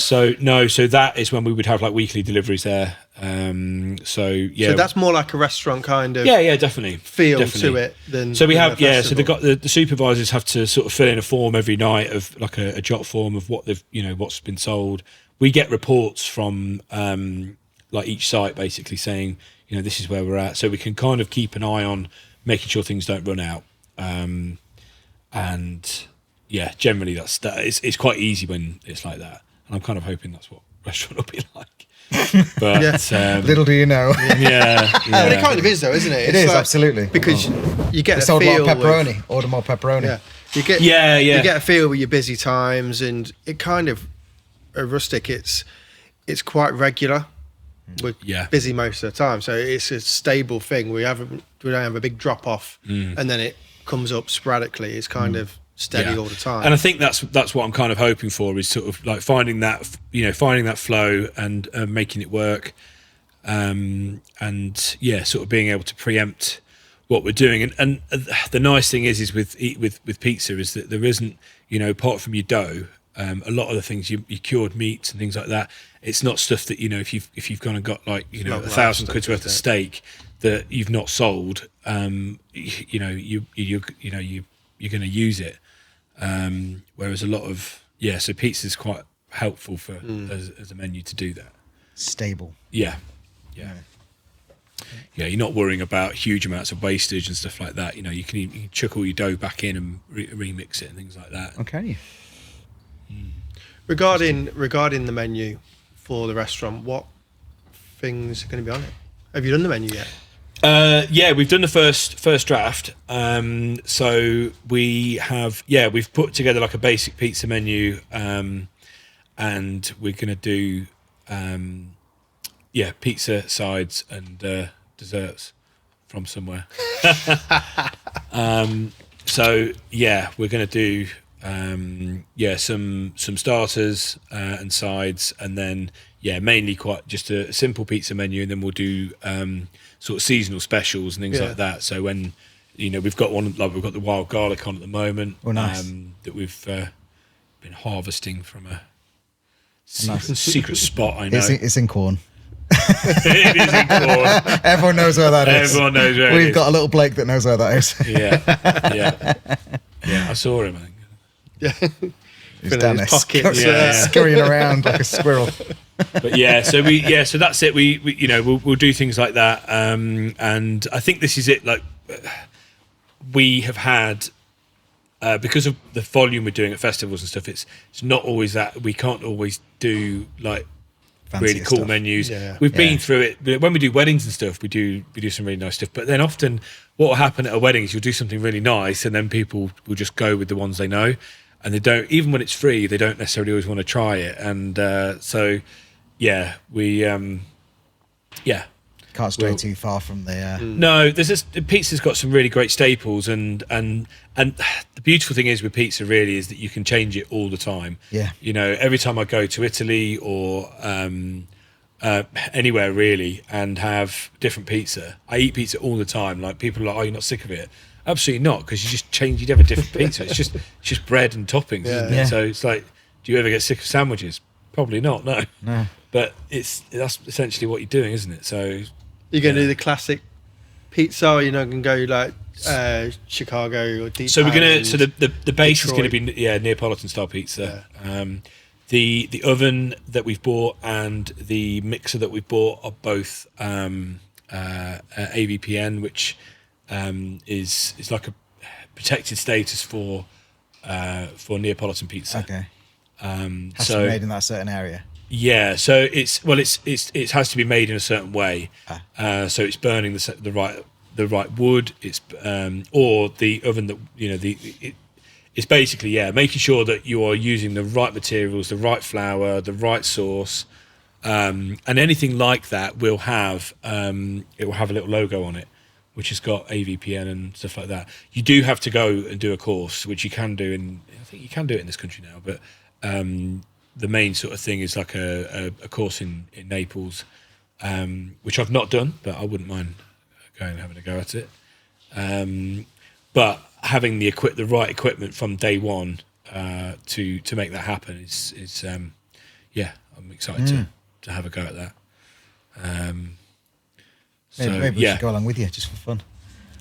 So that is when we would have like weekly deliveries there. So that's more like a restaurant kind of definitely feel to it than. So we have so the supervisors have to sort of fill in a form every night of like a jot form of what they've what's been sold. We get reports from like each site basically saying this is where we're at, so we can kind of keep an eye on making sure things don't run out. And yeah, generally it's quite easy when it's like that, and I'm kind of hoping that's what restaurant will be like. But little do you know. Yeah. But it kind of is though, isn't it? It is absolutely because you get a feel more pepperoni. Order more pepperoni. Yeah, you get you get a feel with your busy times, and it kind of Rustic. It's quite regular. We're busy most of the time, so it's a stable thing. We don't have a big drop off, and then it comes up sporadically. It's kind of steady all the time. And I think that's what I'm kind of hoping for, is sort of like finding that flow and making it work, and sort of being able to preempt what we're doing. And the nice thing is with pizza is that there isn't, apart from your dough, a lot of the things your cured meats and things like that, it's not stuff that if you've gone and got like £1,000 worth of steak that you've not sold, you're going to use it. Whereas a lot of so pizza's quite helpful for as a menu to do that. Stable. Yeah. You're not worrying about huge amounts of wastage and stuff like that. You can chuck all your dough back in and remix it and things like that. Okay. Regarding the menu for the restaurant, what things are going to be on it? Have you done the menu yet? We've done the first draft. So we have we've put together like a basic pizza menu, and we're going to do pizza, sides, and desserts from somewhere. We're going to do some starters and sides, and then mainly quite just a simple pizza menu, and then we'll do sort of seasonal specials and things like that. So when we've got the wild garlic on at the moment, nice. that we've been harvesting from secret spot. I know It's in Corn. it is in Corn. Everyone knows where that is. Everyone knows where it We've is. got a little Blake that knows where that is. Yeah. I saw him. I think. Yeah. He's In down his there, pockets, scurrying around like a squirrel. But so that's it. We we'll do things like that, and I think this is it. Like we have had. Because of the volume we're doing at festivals and stuff, it's not always that we can't always do like Fancier really cool stuff. menus. Yeah. We've been through it when we do weddings and stuff. We do some really nice stuff. But then often, what will happen at a wedding is you'll do something really nice, and then people will just go with the ones they know, and they don't. Even when it's free, they don't necessarily always want to try it. And Can't stray too far from the. No, pizza's got some really great staples, and the beautiful thing is with pizza really is that you can change it all the time. Yeah. Every time I go to Italy or anywhere really and have different pizza, I eat pizza all the time. Like people are like, "Oh, you're not sick of it?" Absolutely not, because you'd have a different pizza. It's just bread and toppings, isn't it? Yeah. So it's like, do you ever get sick of sandwiches? Probably not. No. But that's essentially what you're doing, isn't it? So. You're going to do the classic pizza, or you're not going to go like Chicago or deep. So we're gonna. So the base Detroit. is going to be Neapolitan style pizza. The oven that we've bought and the mixer that we've bought are both AVPN, which is like a protected status for Neapolitan pizza. Okay. Has So to be made in that certain area. yeah, so it has to be made in a certain way. So it's burning the right wood. It's or the oven that it's basically making sure that you are using the right materials, the right flour, the right sauce, and anything like that will have it will have a little logo on it, which has got AVPN and stuff like that. You do have to go and do a course, which you can do I think you can do it in this country now, but. The main sort of thing is like a course in Naples, which I've not done, but I wouldn't mind going and having a go at it. But having the right equipment from day one to make that happen is I'm excited to have a go at that. Maybe we should go along with you just for fun.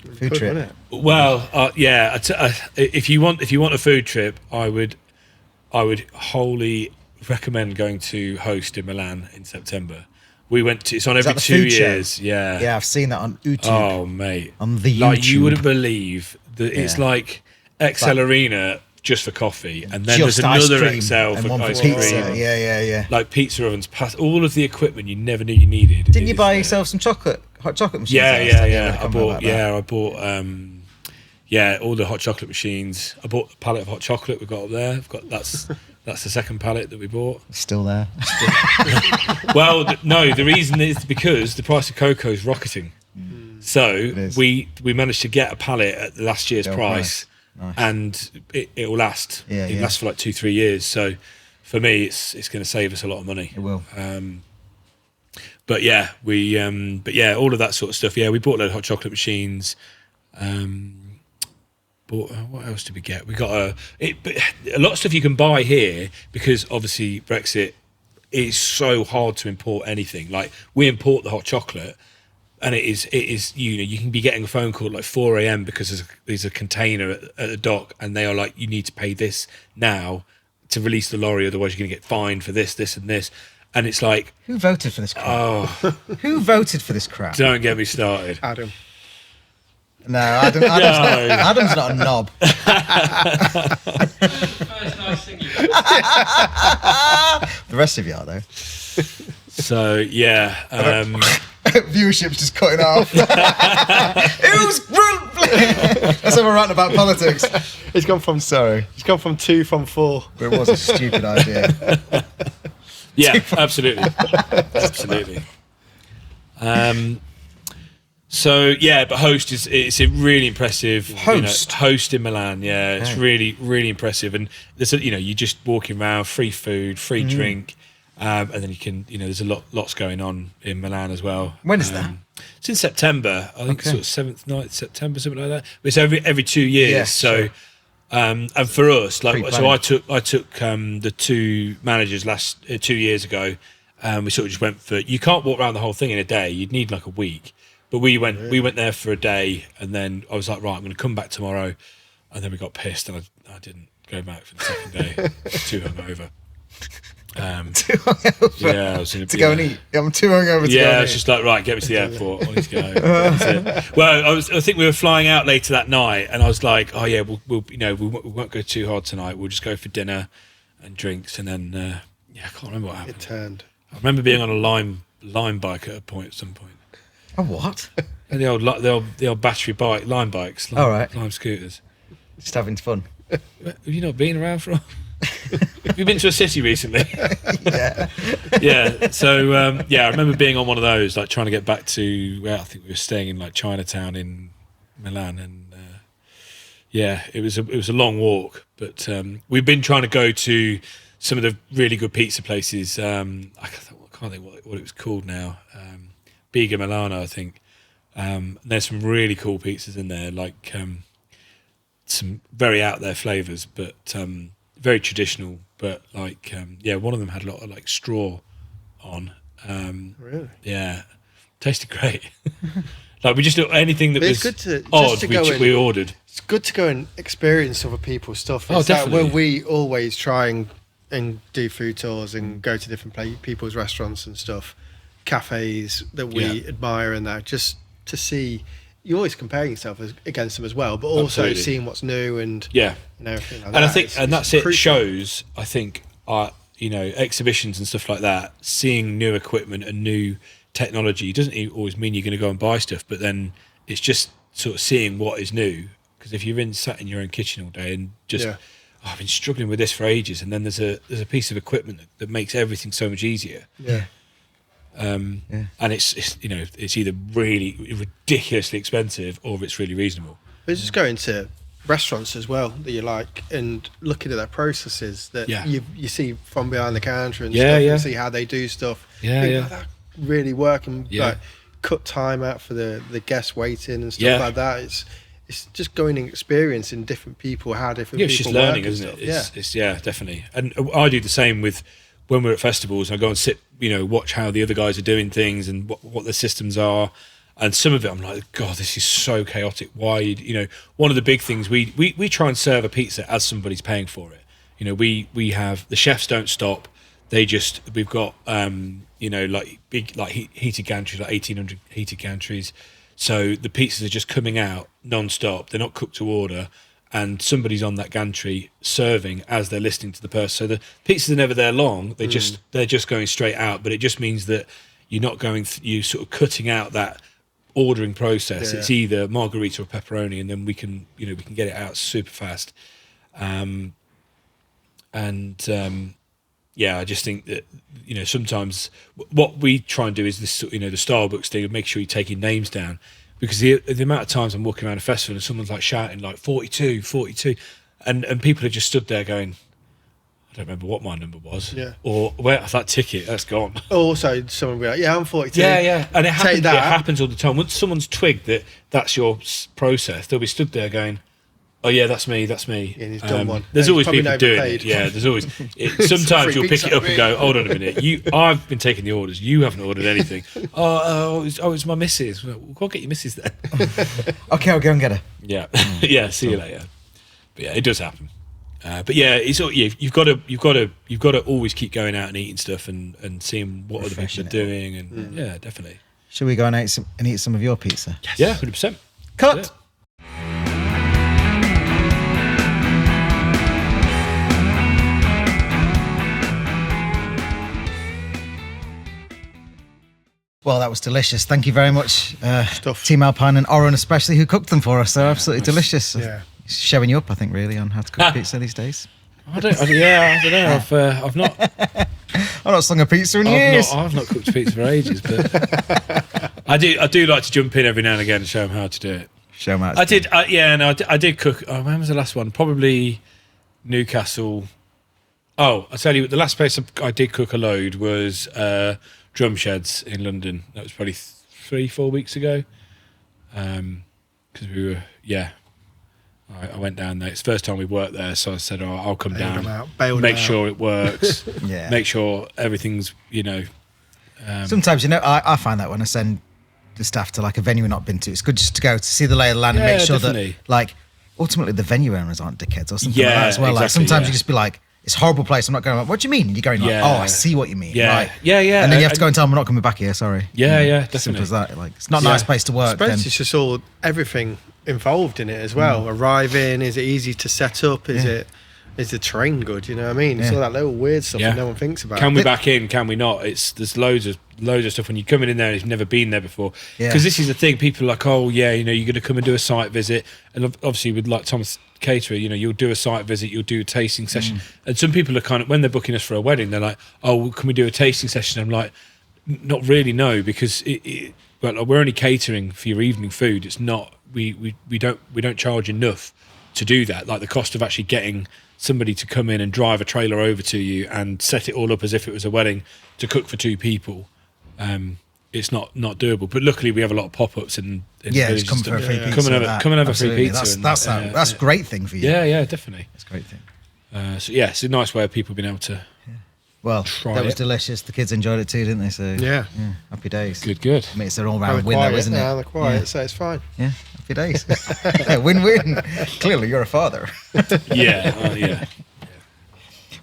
Food Good, trip. wasn't it? Well, if you want a food trip, I would wholly recommend going to Host in Milan in September. We went to. It's on every that the 2 food show? years. Yeah. Yeah, I've seen that on YouTube. Oh mate, On the like you YouTube. wouldn't believe that it's Yeah. like XL Arena just for coffee, and then Just there's ice another cream XL and for one ice for cream. pizza. Yeah. Like pizza ovens, past all of the equipment you never knew you needed. Didn't you is buy there. yourself some hot chocolate machines? Yeah. last time? I can't bought. remember that. I bought. All the hot chocolate machines. I bought a pallet of hot chocolate. We've got up there. That's the second pallet that we bought. It's still there. Well, no, the reason is because the price of cocoa is rocketing. So is. we managed to get a pallet at last year's Still price, Nice. and it will last. Yeah, it yeah. lasts for like 2-3 years. So for me, it's going to save us a lot of money. It will. But all of that sort of stuff. Yeah, we bought a load of hot chocolate machines. But what else did we get? We got a lot of stuff you can buy here because obviously Brexit is so hard to import anything. Like we import the hot chocolate, and it is you can be getting a phone call at like 4 a.m. because there's a container at the dock, and they are like, you need to pay this now to release the lorry, otherwise you're going to get fined for this, and this. And it's like, Who voted for this crap? oh, Who voted for this crap? don't get me started. Adam. No, Adam's not a knob. The rest of you are, though. So yeah, Viewership's just cutting off. Let's have a rant about politics. He's gone from 2 from 4. But it was a stupid idea. yeah, absolutely. So yeah, but Host it's a really impressive. Host in Milan, yeah, it's really impressive. And there's you just walking around, free food, free drink, and then you can there's lots going on in Milan as well. When is that? It's in September, I think, Okay. sort of 7th, 9th September, something like that. But it's every 2 years, Yeah, so. sure. And for us, like, so Pre-planning. I took the two managers 2 years ago. We sort of just went for. You can't walk around the whole thing in a day. You'd need like a week. But we went there for a day, and then I was like, right, I'm going to come back tomorrow. And then we got pissed, and I didn't go back for the second day. Too hungover. Too hungover Yeah, I was to go and eat. I'm too hungover to go Yeah, and it's eat. just like, right, get me to the airport. I need to go home. That's it. Well, I think we were flying out later that night, and I was like, oh yeah, we'll we won't go too hard tonight. We'll just go for dinner and drinks, and then I can't remember what happened. It turned. I remember being on a lime bike at some point. A what? And the old battery bike, lime bikes, All right. lime scooters. Just having fun. Have you not been around for? Have you been to a city recently? Yeah. Yeah. So I remember being on one of those, like trying to get back to where I think we were staying in like Chinatown in Milan, and it was a long walk, but we've been trying to go to some of the really good pizza places. I can't think what it was called now. Biga Milano, I think. There's some really cool pizzas in there, like some very out there flavors, but very traditional. But like, one of them had a lot of like straw on. Really? Yeah, tasted great. Like we just anything that But was it's good to odd, just to go in. we ordered. It's good to go and experience other people's stuff. Oh, It's that definitely. where we always try and do food tours and go to different people's restaurants and stuff, cafes that we Yeah. admire, and that just to see. You're always comparing yourself against them as well, but also Absolutely. seeing what's new and Yeah. everything like And I that. think, and that's it. crucial. Shows, I think, exhibitions and stuff like that. Seeing new equipment and new technology doesn't always mean you're going to go and buy stuff, but then it's just sort of seeing what is new. Because if you're sat in your own kitchen all day and just, I've been struggling with this for ages, and then there's a piece of equipment that makes everything so much easier. Yeah. And it's either really ridiculously expensive or it's really reasonable. But just going to restaurants as well that you like and looking at their processes that Yeah. you see from behind the counter and Yeah, stuff, yeah. and see how they do stuff. Yeah, Think, yeah. "Oh, that really work and Yeah. like cut time out for the guests waiting and stuff Yeah. like that. It's just going and experiencing different people, how different Yeah, it's people just learning, work and isn't it? stuff. It's definitely. And I do the same with when we're at festivals. I go and sit, watch how the other guys are doing things and what their systems are. And some of it, I'm like, God, this is so chaotic. Why, one of the big things we try and serve a pizza as somebody's paying for it. We have the chefs don't stop. We've got like big heated gantries, like 1,800 heated gantries. So the pizzas are just coming out non-stop. They're not cooked to order, and somebody's on that gantry serving as they're listening to the person. So the pizzas are never there long. They're just going straight out. But it just means that you're not going. You sort of cutting out that ordering process. Yeah. It's either margarita or pepperoni, and then we can get it out super fast. I just think that sometimes what we try and do is this, the style books thing, and make sure you're taking names down, because the amount of times I'm walking around a festival and someone's like shouting like 42, 42, and people are just stood there going, I don't remember what my number was, or where's that ticket? That's gone. Also, someone will be like, "Yeah, I'm 42." Yeah, and it Take happens. that. It happens all the time. Once someone's twigged that that's your process, they'll be stood there going, "Oh yeah, that's me. That's me." Yeah, and he's done one. There's And always he's probably people doing overpaid. it. Yeah, there's always. Sometimes free you'll pick pizza it up for and me. go, "Hold on a minute. I've been taking the orders. You haven't ordered anything." It's my missus. Well, go and get your missus then. Okay, I'll go and get her. Yeah, yeah. See you later. But yeah, it does happen. But yeah, it's you've got to always keep going out and eating stuff and seeing what other people Refreshing are it. doing, and yeah, definitely. Should we go and eat some of your pizza? Yeah, 100%. Cut. Well, that was delicious. Thank you very much, Stuff. Team Alpine and Oren especially, who cooked them for us. They're absolutely delicious. Yeah. Showing you up, I think, really, on how to cook pizza these days. I don't know. I've not. I've not slung a pizza in years. I've not cooked pizza for ages, but I do like to jump in every now and again and show them how to do it. Show 'em how it's I did, I did cook. Oh, when was the last one? Probably Newcastle. Oh, I tell you, the last place I did cook a load was Drum Sheds in London. That was probably 3-4 weeks ago. Because we were, I went down there. It's the first time we worked there, so I said, I'll come Bailed them down, out, bailed make them sure it works, Yeah. make sure everything's, Sometimes, I find that when I send the staff to like a venue we've not been to, it's good just to go to see the lay of the land and Yeah, make sure definitely. that, like, ultimately the venue owners aren't dickheads or something like Yeah, that as well. Like, exactly, sometimes yeah. you just be like, it's a horrible place, I'm not going. Like, what do you mean? And you're going like, Yeah. oh, I see what you mean. Yeah. Right. Yeah, yeah. And then you have to go and tell them, I'm not coming back here, sorry. Yeah, yeah, Simple definitely. as that. Like, it's not a Yeah. nice place to I work. suppose Then. it's just all everything involved in it as well. Arriving, is it easy to set up? Is the train good? You know what I mean? It's Yeah. all that little weird stuff Yeah. that no one thinks about. Can we back in? Can we not? There's loads of stuff when you're coming in there and you've never been there before. Yeah. Because this is the thing. People are like, oh yeah, you're going to come and do a site visit, and obviously with like Thomas Caterer, you'll do a site visit, you'll do a tasting session, and some people are kind of when they're booking us for a wedding, they're like, oh, well, can we do a tasting session? I'm like, not really, no, because well, we're only catering for your evening food. It's not we don't charge enough to do that. Like the cost of actually getting somebody to come in and drive a trailer over to you and set it all up as if it was a wedding to cook for 2 people, it's not doable. But luckily we have a lot of pop-ups and Yeah, just come for a free pizza. come and have a free Absolutely. pizza. That's a great thing for you. yeah, definitely. It's a great thing. So yeah, it's a nice way of people being able to Well, Try that was it. delicious. The kids enjoyed it too, didn't they? So Yeah. happy days. good. I mean, it's an all They're round win, though, quiet isn't now, it? they're quiet, Yeah. so it's fine. Yeah, happy days. Win-win. Clearly, you're a father. Yeah.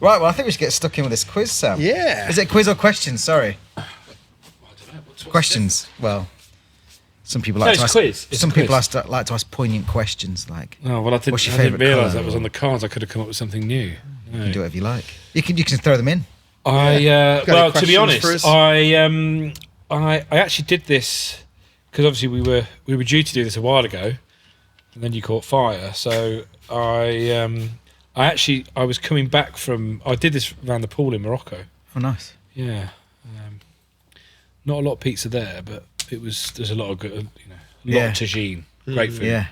Right, well, I think we should get stuck in with this quiz, Sam. Yeah. Is it quiz or questions? Sorry. I don't know, what's Questions. Well, some people No, like it's to ask. quiz. It's Some quiz. people like to ask poignant questions, like Oh well, I What's your didn't favourite realise colour that was on the cards. I could have come up with something new. you can do whatever you like. You can throw them in. I Got any well, to be questions for honest, us? I actually did this because obviously we were due to do this a while ago, and then you caught fire. So I was coming back from. I did this around the pool in Morocco. Oh, nice. Yeah, not a lot of pizza there, but there's a lot of good, a lot Yeah. of tagine, great food, Yeah.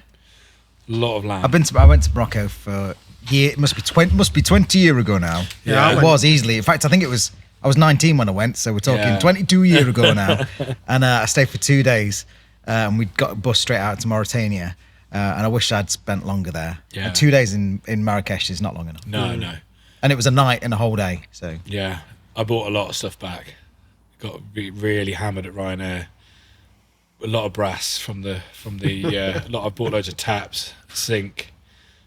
a lot of lamb. I went to Morocco for it must be 20 years ago now. Yeah, I it went- was easily. In fact, I think I was 19 when I went, so we're talking Yeah. 22 years ago now. And I stayed for 2 days, and we got a bus straight out to Mauritania. And I wish I'd spent longer there. Yeah. And 2 days in Marrakesh is not long enough. No. And it was a night and a whole day. So Yeah, I bought a lot of stuff back. Got really hammered at Ryanair. A lot of brass from the lot. I bought loads of taps, sink,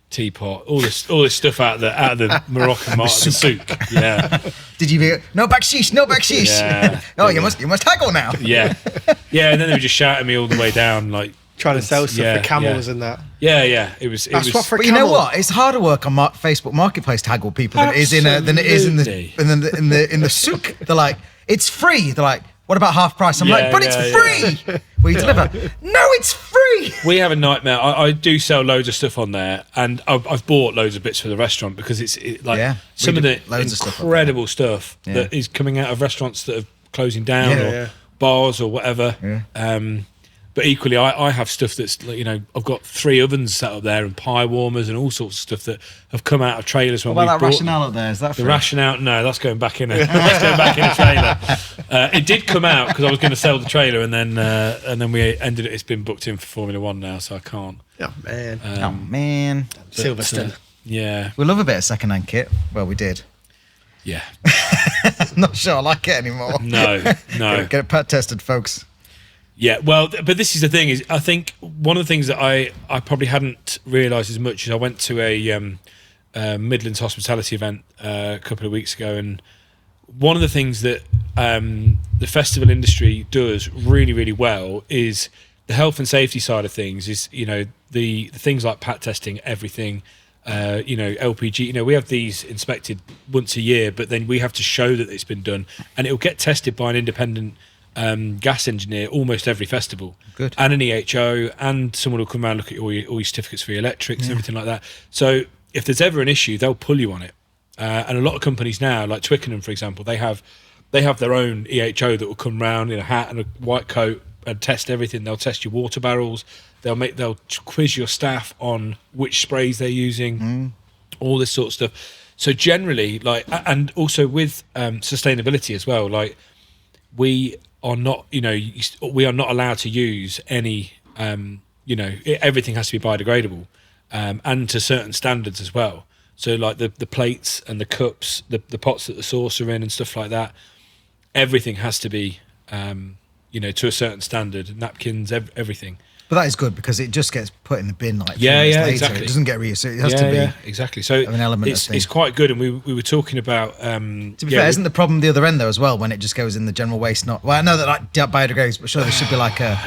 teapot, all this stuff out of the Moroccan market, the souk. Yeah, did you be no backsheesh, no backsheesh? Yeah. Oh, you must haggle now. yeah. And then they were just shouting me all the way down, like Trying to sell stuff yeah, for camels yeah. and that. Yeah. It was. That's what for a But you know camel. what? It's harder work on Facebook Marketplace to haggle people than it is in Absolutely. in the souk. They're like, it's free. They're like, what about half price? I'm Yeah, like, but yeah, it's free. Will you deliver? No, it's free. We have a nightmare. I do sell loads of stuff on there, and I've bought loads of bits for the restaurant because it's Yeah, some we of the did loads of stuff up there. incredible stuff Yeah. that is coming out of restaurants that are closing down Yeah, or yeah. bars or whatever. Yeah. But equally, I have stuff that's I've got 3 ovens set up there and pie warmers and all sorts of stuff that have come out of trailers when What we about that brought rationale up there? Is that the free? rationale. No, that's going back in a trailer. It did come out because I was going to sell the trailer, and then we ended it. It's been booked in for Formula One now, so I can't. Oh, man. Oh man, Silverstone. Yeah, we love a bit of second-hand kit. Well, we did. yeah. Not sure I like it anymore. No. Get it pet tested, folks. Yeah, well, but this is the thing, is I think one of the things that I probably hadn't realised as much is I went to a Midlands hospitality event a couple of weeks ago, and one of the things that the festival industry does really, really well is the health and safety side of things is, the things like pat testing, everything, LPG, we have these inspected once a year, but then we have to show that it's been done, and it'll get tested by an independent gas engineer almost every festival. Good. And an EHO, and someone will come around and look at all your certificates for your electrics, everything like that. So if there's ever an issue, they'll pull you on it. And a lot of companies now, like Twickenham, for example, they have their own EHO that will come round in a hat and a white coat and test everything. They'll test your water barrels. They'll quiz your staff on which sprays they're using, all this sort of stuff. So generally, and also with sustainability as well, we are not, we are not allowed to use any, everything has to be biodegradable. and to certain standards as well. So like the plates and the cups, the pots that the sauce are in and stuff like that, everything has to be, to a certain standard. Napkins, everything. But that is good because it just gets put in the bin like 3 Yeah, minutes yeah, later. exactly. It doesn't get reused. So it has to be exactly. So an element of thing. it's quite good. And we were talking about. To be fair, isn't the problem the other end though as well when it just goes in the general waste? Not well, I know that like biodegrades, but sure there should be like a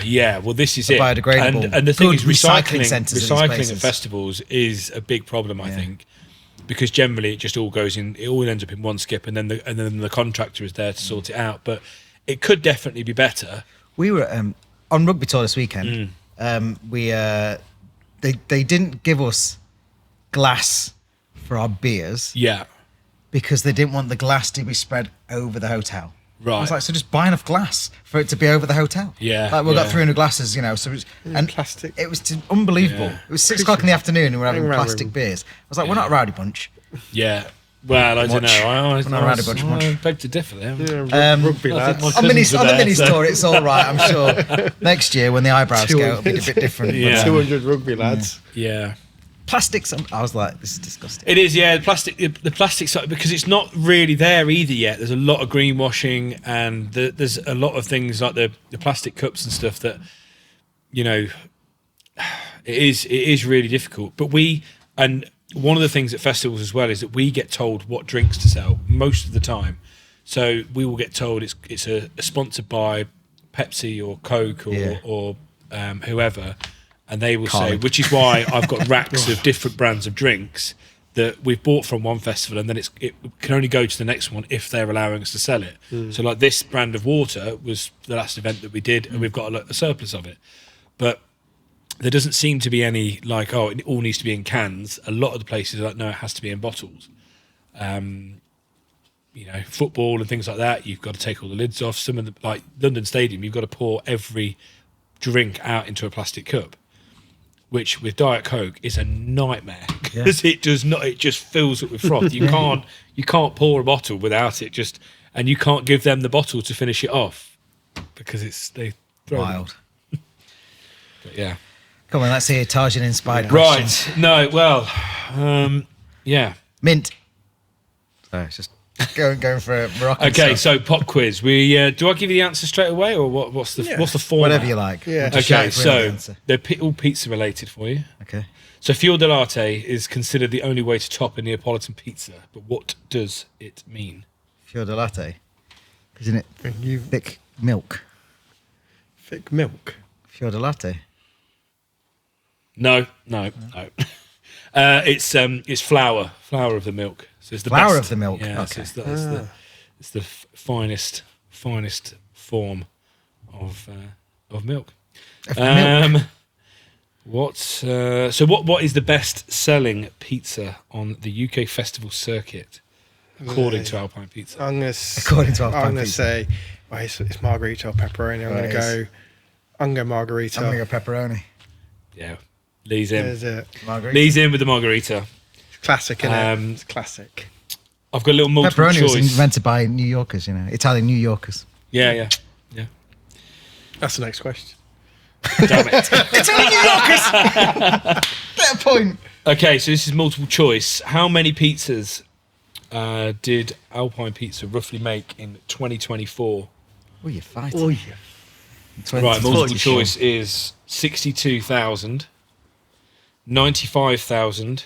well, this is it. biodegradable. And the thing is, good recycling centres in these at places. festivals is a big problem, I think, because generally it just all goes in. It all ends up in one skip, and then the contractor is there to sort it out. But it could definitely be better. We were on rugby tour this weekend. They didn't give us glass for our beers. Yeah. Because they didn't want the glass to be spread over the hotel. Right. I was like, so just buy enough glass for it to be over the hotel. Yeah, Like we've got yeah. 300 glasses, so it's and plastic. It was unbelievable. Yeah. It was 6 o'clock in the afternoon and we're having Hang around plastic with beers. I was like, we're not a rowdy bunch. Yeah. Well, I don't Much. know. We're not around a bunch much. I beg to differ there. Rugby lads. my On the cousins were there, mini so- store, it's all right, I'm sure. Next year when the eyebrows go, it'll be a bit different. Yeah. But, 200 rugby lads. Yeah. plastics, I was like, this is disgusting. It is, yeah. The plastic side, because it's not really there either yet. There's a lot of greenwashing, and there's a lot of things like the plastic cups and stuff that, it is really difficult. But one of the things at festivals as well is that we get told what drinks to sell most of the time. So we will get told it's a sponsored by Pepsi or Coke or whoever. And they will say, which is why I've got racks of different brands of drinks that we've bought from one festival, and then it can only go to the next one if they're allowing us to sell it. So like this brand of water was the last event that we did, and we've got a surplus of it. But there doesn't seem to be any like, it all needs to be in cans. A lot of the places are like, no, it has to be in bottles. Football and things like that, you've got to take all the lids off. Some of the, like London Stadium, you've got to pour every drink out into a plastic cup, which with Diet Coke is a nightmare because it just fills up with froth. You can't pour a bottle without it and you can't give them the bottle to finish it off because they throw Wild. But yeah. Come on, let's hear Tarzan inspired Right. questions. No, well, yeah. Mint. Sorry, it's just going for a Moroccan Okay, stuff. so pop quiz. We do I give you the answer straight away, or what's the format? Whatever you like. Yeah. We'll just Okay, shout if we know the so answer. they're all pizza related for you. Okay. So fior di latte is considered the only way to top a Neapolitan pizza, but what does it mean? Fior di latte. Isn't it thick milk? Thick milk. Fior di latte. No. It's flour of the milk. So it's the Flour best. of the milk, Yeah, okay. so it's the finest form of milk. Milk. What is the best selling pizza on the UK festival circuit according to Alpine Pizza? According to Alpine I'm going to Pizza. say, it's margarita or pepperoni. I'm going to go margarita. I'm going to go pepperoni. Yeah, Lee's in. There's it. Margarita. Lee's in with the margarita. Classic, innit? It's classic. I've got a little multiple Pepperoni was choice. invented by New Yorkers, Italian New Yorkers. Yeah. That's the next question. Damn it. Italian New Yorkers! Better point. Okay, so this is multiple choice. How many pizzas did Alpine Pizza roughly make in 2024? Oh, you're fighting. Oh, yeah. Right, multiple choice is 62,000, 95,000,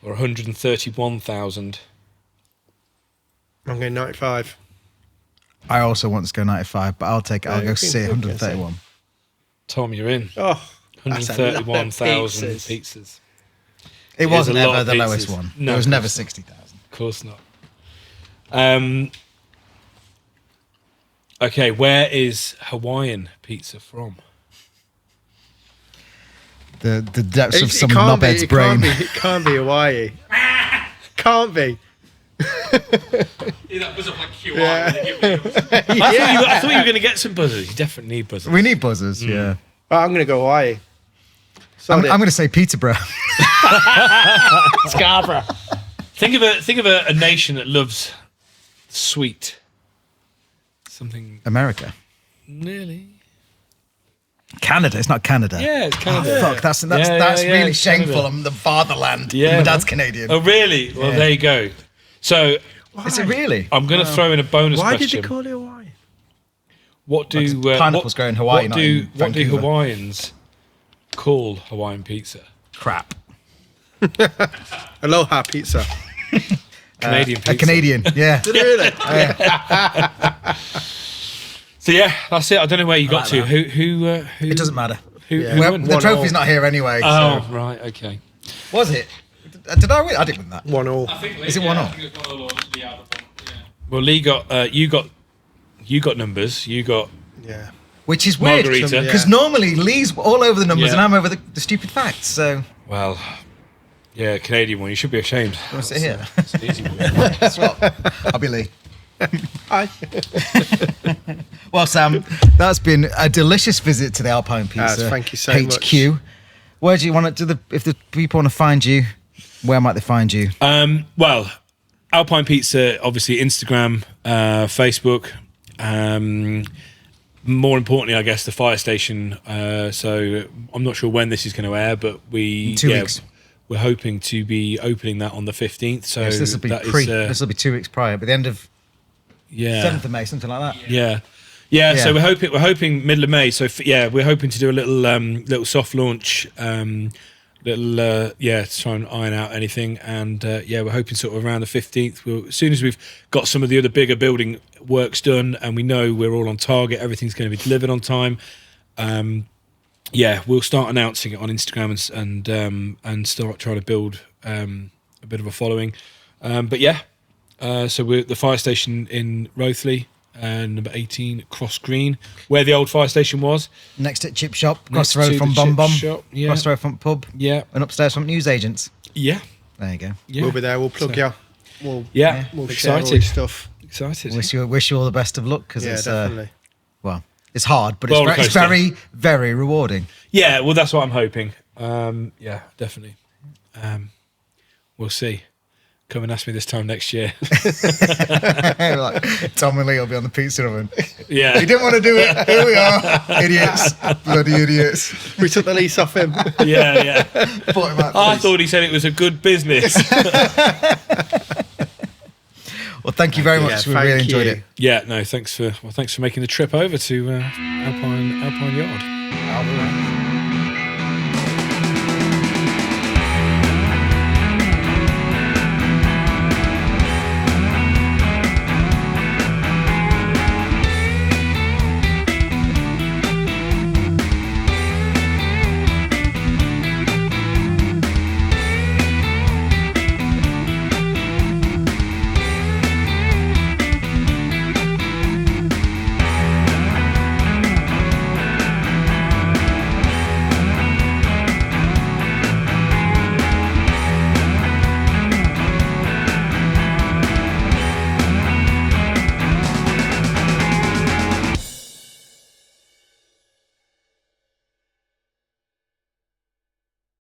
or 131,000. I'm going 95. I also want to go 95, but I'll take it. I'll Yeah, go you say can- 131. Tom, you're in. Oh, that's a lot of 131,000 pizzas. pizzas. It is wasn't a lot ever of the pizzas. lowest one. No, It was of never course 60,000. Of course not. Okay, where is Hawaiian pizza from? The depths of It some can't be- knobhead's it brain. It can't be Hawaii. Can't be. That was like QI. Yeah. I thought you were going to get some buzzers. You definitely need buzzers. We need buzzers, yeah. I'm going to go Hawaii. I'm going to say Peterborough. Scarborough. Think of a nation that loves sweet. Something America. nearly. Canada. It's not Canada. Yeah, it's Canada. Oh, fuck, that's Yeah, really it's shameful. Canada. I'm the fatherland. Yeah. My dad's Canadian. Oh, really? Well, there you go. So Is it really? I'm going to throw in a bonus Why question. did they call it Hawaii? What do pineapples grow in Hawaii, What not do in what do Vancouver. Hawaiians call Hawaiian pizza? Crap. Aloha pizza. Canadian pizza. A Canadian, yeah. Did it really? So yeah, that's it. I don't know where you got like to. that. Who? It doesn't matter. Who, Yeah. who Well, won? the 1-1. trophy's not here anyway. Oh, So. right. Okay. Was it? Did I win? I didn't win that. 1-1. Is it 1-1? Well, Lee got you got numbers. You got Yeah. Which is weird. Margarita. Because normally Lee's all over the numbers Yeah. and I'm over the stupid facts. So, well, yeah, Canadian one. You should be ashamed. you want to sit here? It's an easy one. That's what. I'll be Lee. Hi. Well, Sam, that's been a delicious visit to the Alpine Pizza thank you so HQ. much. Where do you want to if the people want to find you, where might they find you? Well, Alpine Pizza, obviously Instagram, Facebook. More importantly, I guess the fire station. So I'm not sure when this is going to air, but In 2 weeks. we're hoping to be opening that on the 15th. So Yes, this will be that is, this will be 2 weeks prior, but the end of yeah, 7th of May, something like that. Yeah. Yeah. So we're hoping middle of May. So we're hoping to do a little soft launch, to try and iron out anything. And we're hoping sort of around the 15th. As soon as we've got some of the other bigger building works done, and we know we're all on target, everything's going to be delivered on time. We'll start announcing it on Instagram and start trying to build a bit of a following. So we're at the fire station in Rothley, number 18 Cross Green, where the old fire station was. Next at Chip Shop, across Next the road to from the Bum chip Bum, shop, yeah. across the road from Pub, Yeah, and upstairs from Newsagents. yeah, There you go. yeah. We'll be there. We'll plug you. We'll share all Excited. your stuff. Excited. Wish you all the best of luck because Yeah, it's definitely. it's hard, but Roller it's coaster. very, very rewarding. Yeah, well, that's what I'm hoping. Definitely. We'll see. Come and ask me this time next year. Like, Tom and Lee will be on the pizza oven. Yeah. He didn't want to do it. Here we are, idiots, bloody idiots. We took the lease off him. Yeah. Bought him out I piece. thought he said it was a good business. Well, thank you very much. We thank really enjoyed you. it. Yeah, no, thanks for making the trip over to Alpine Yard. Alright.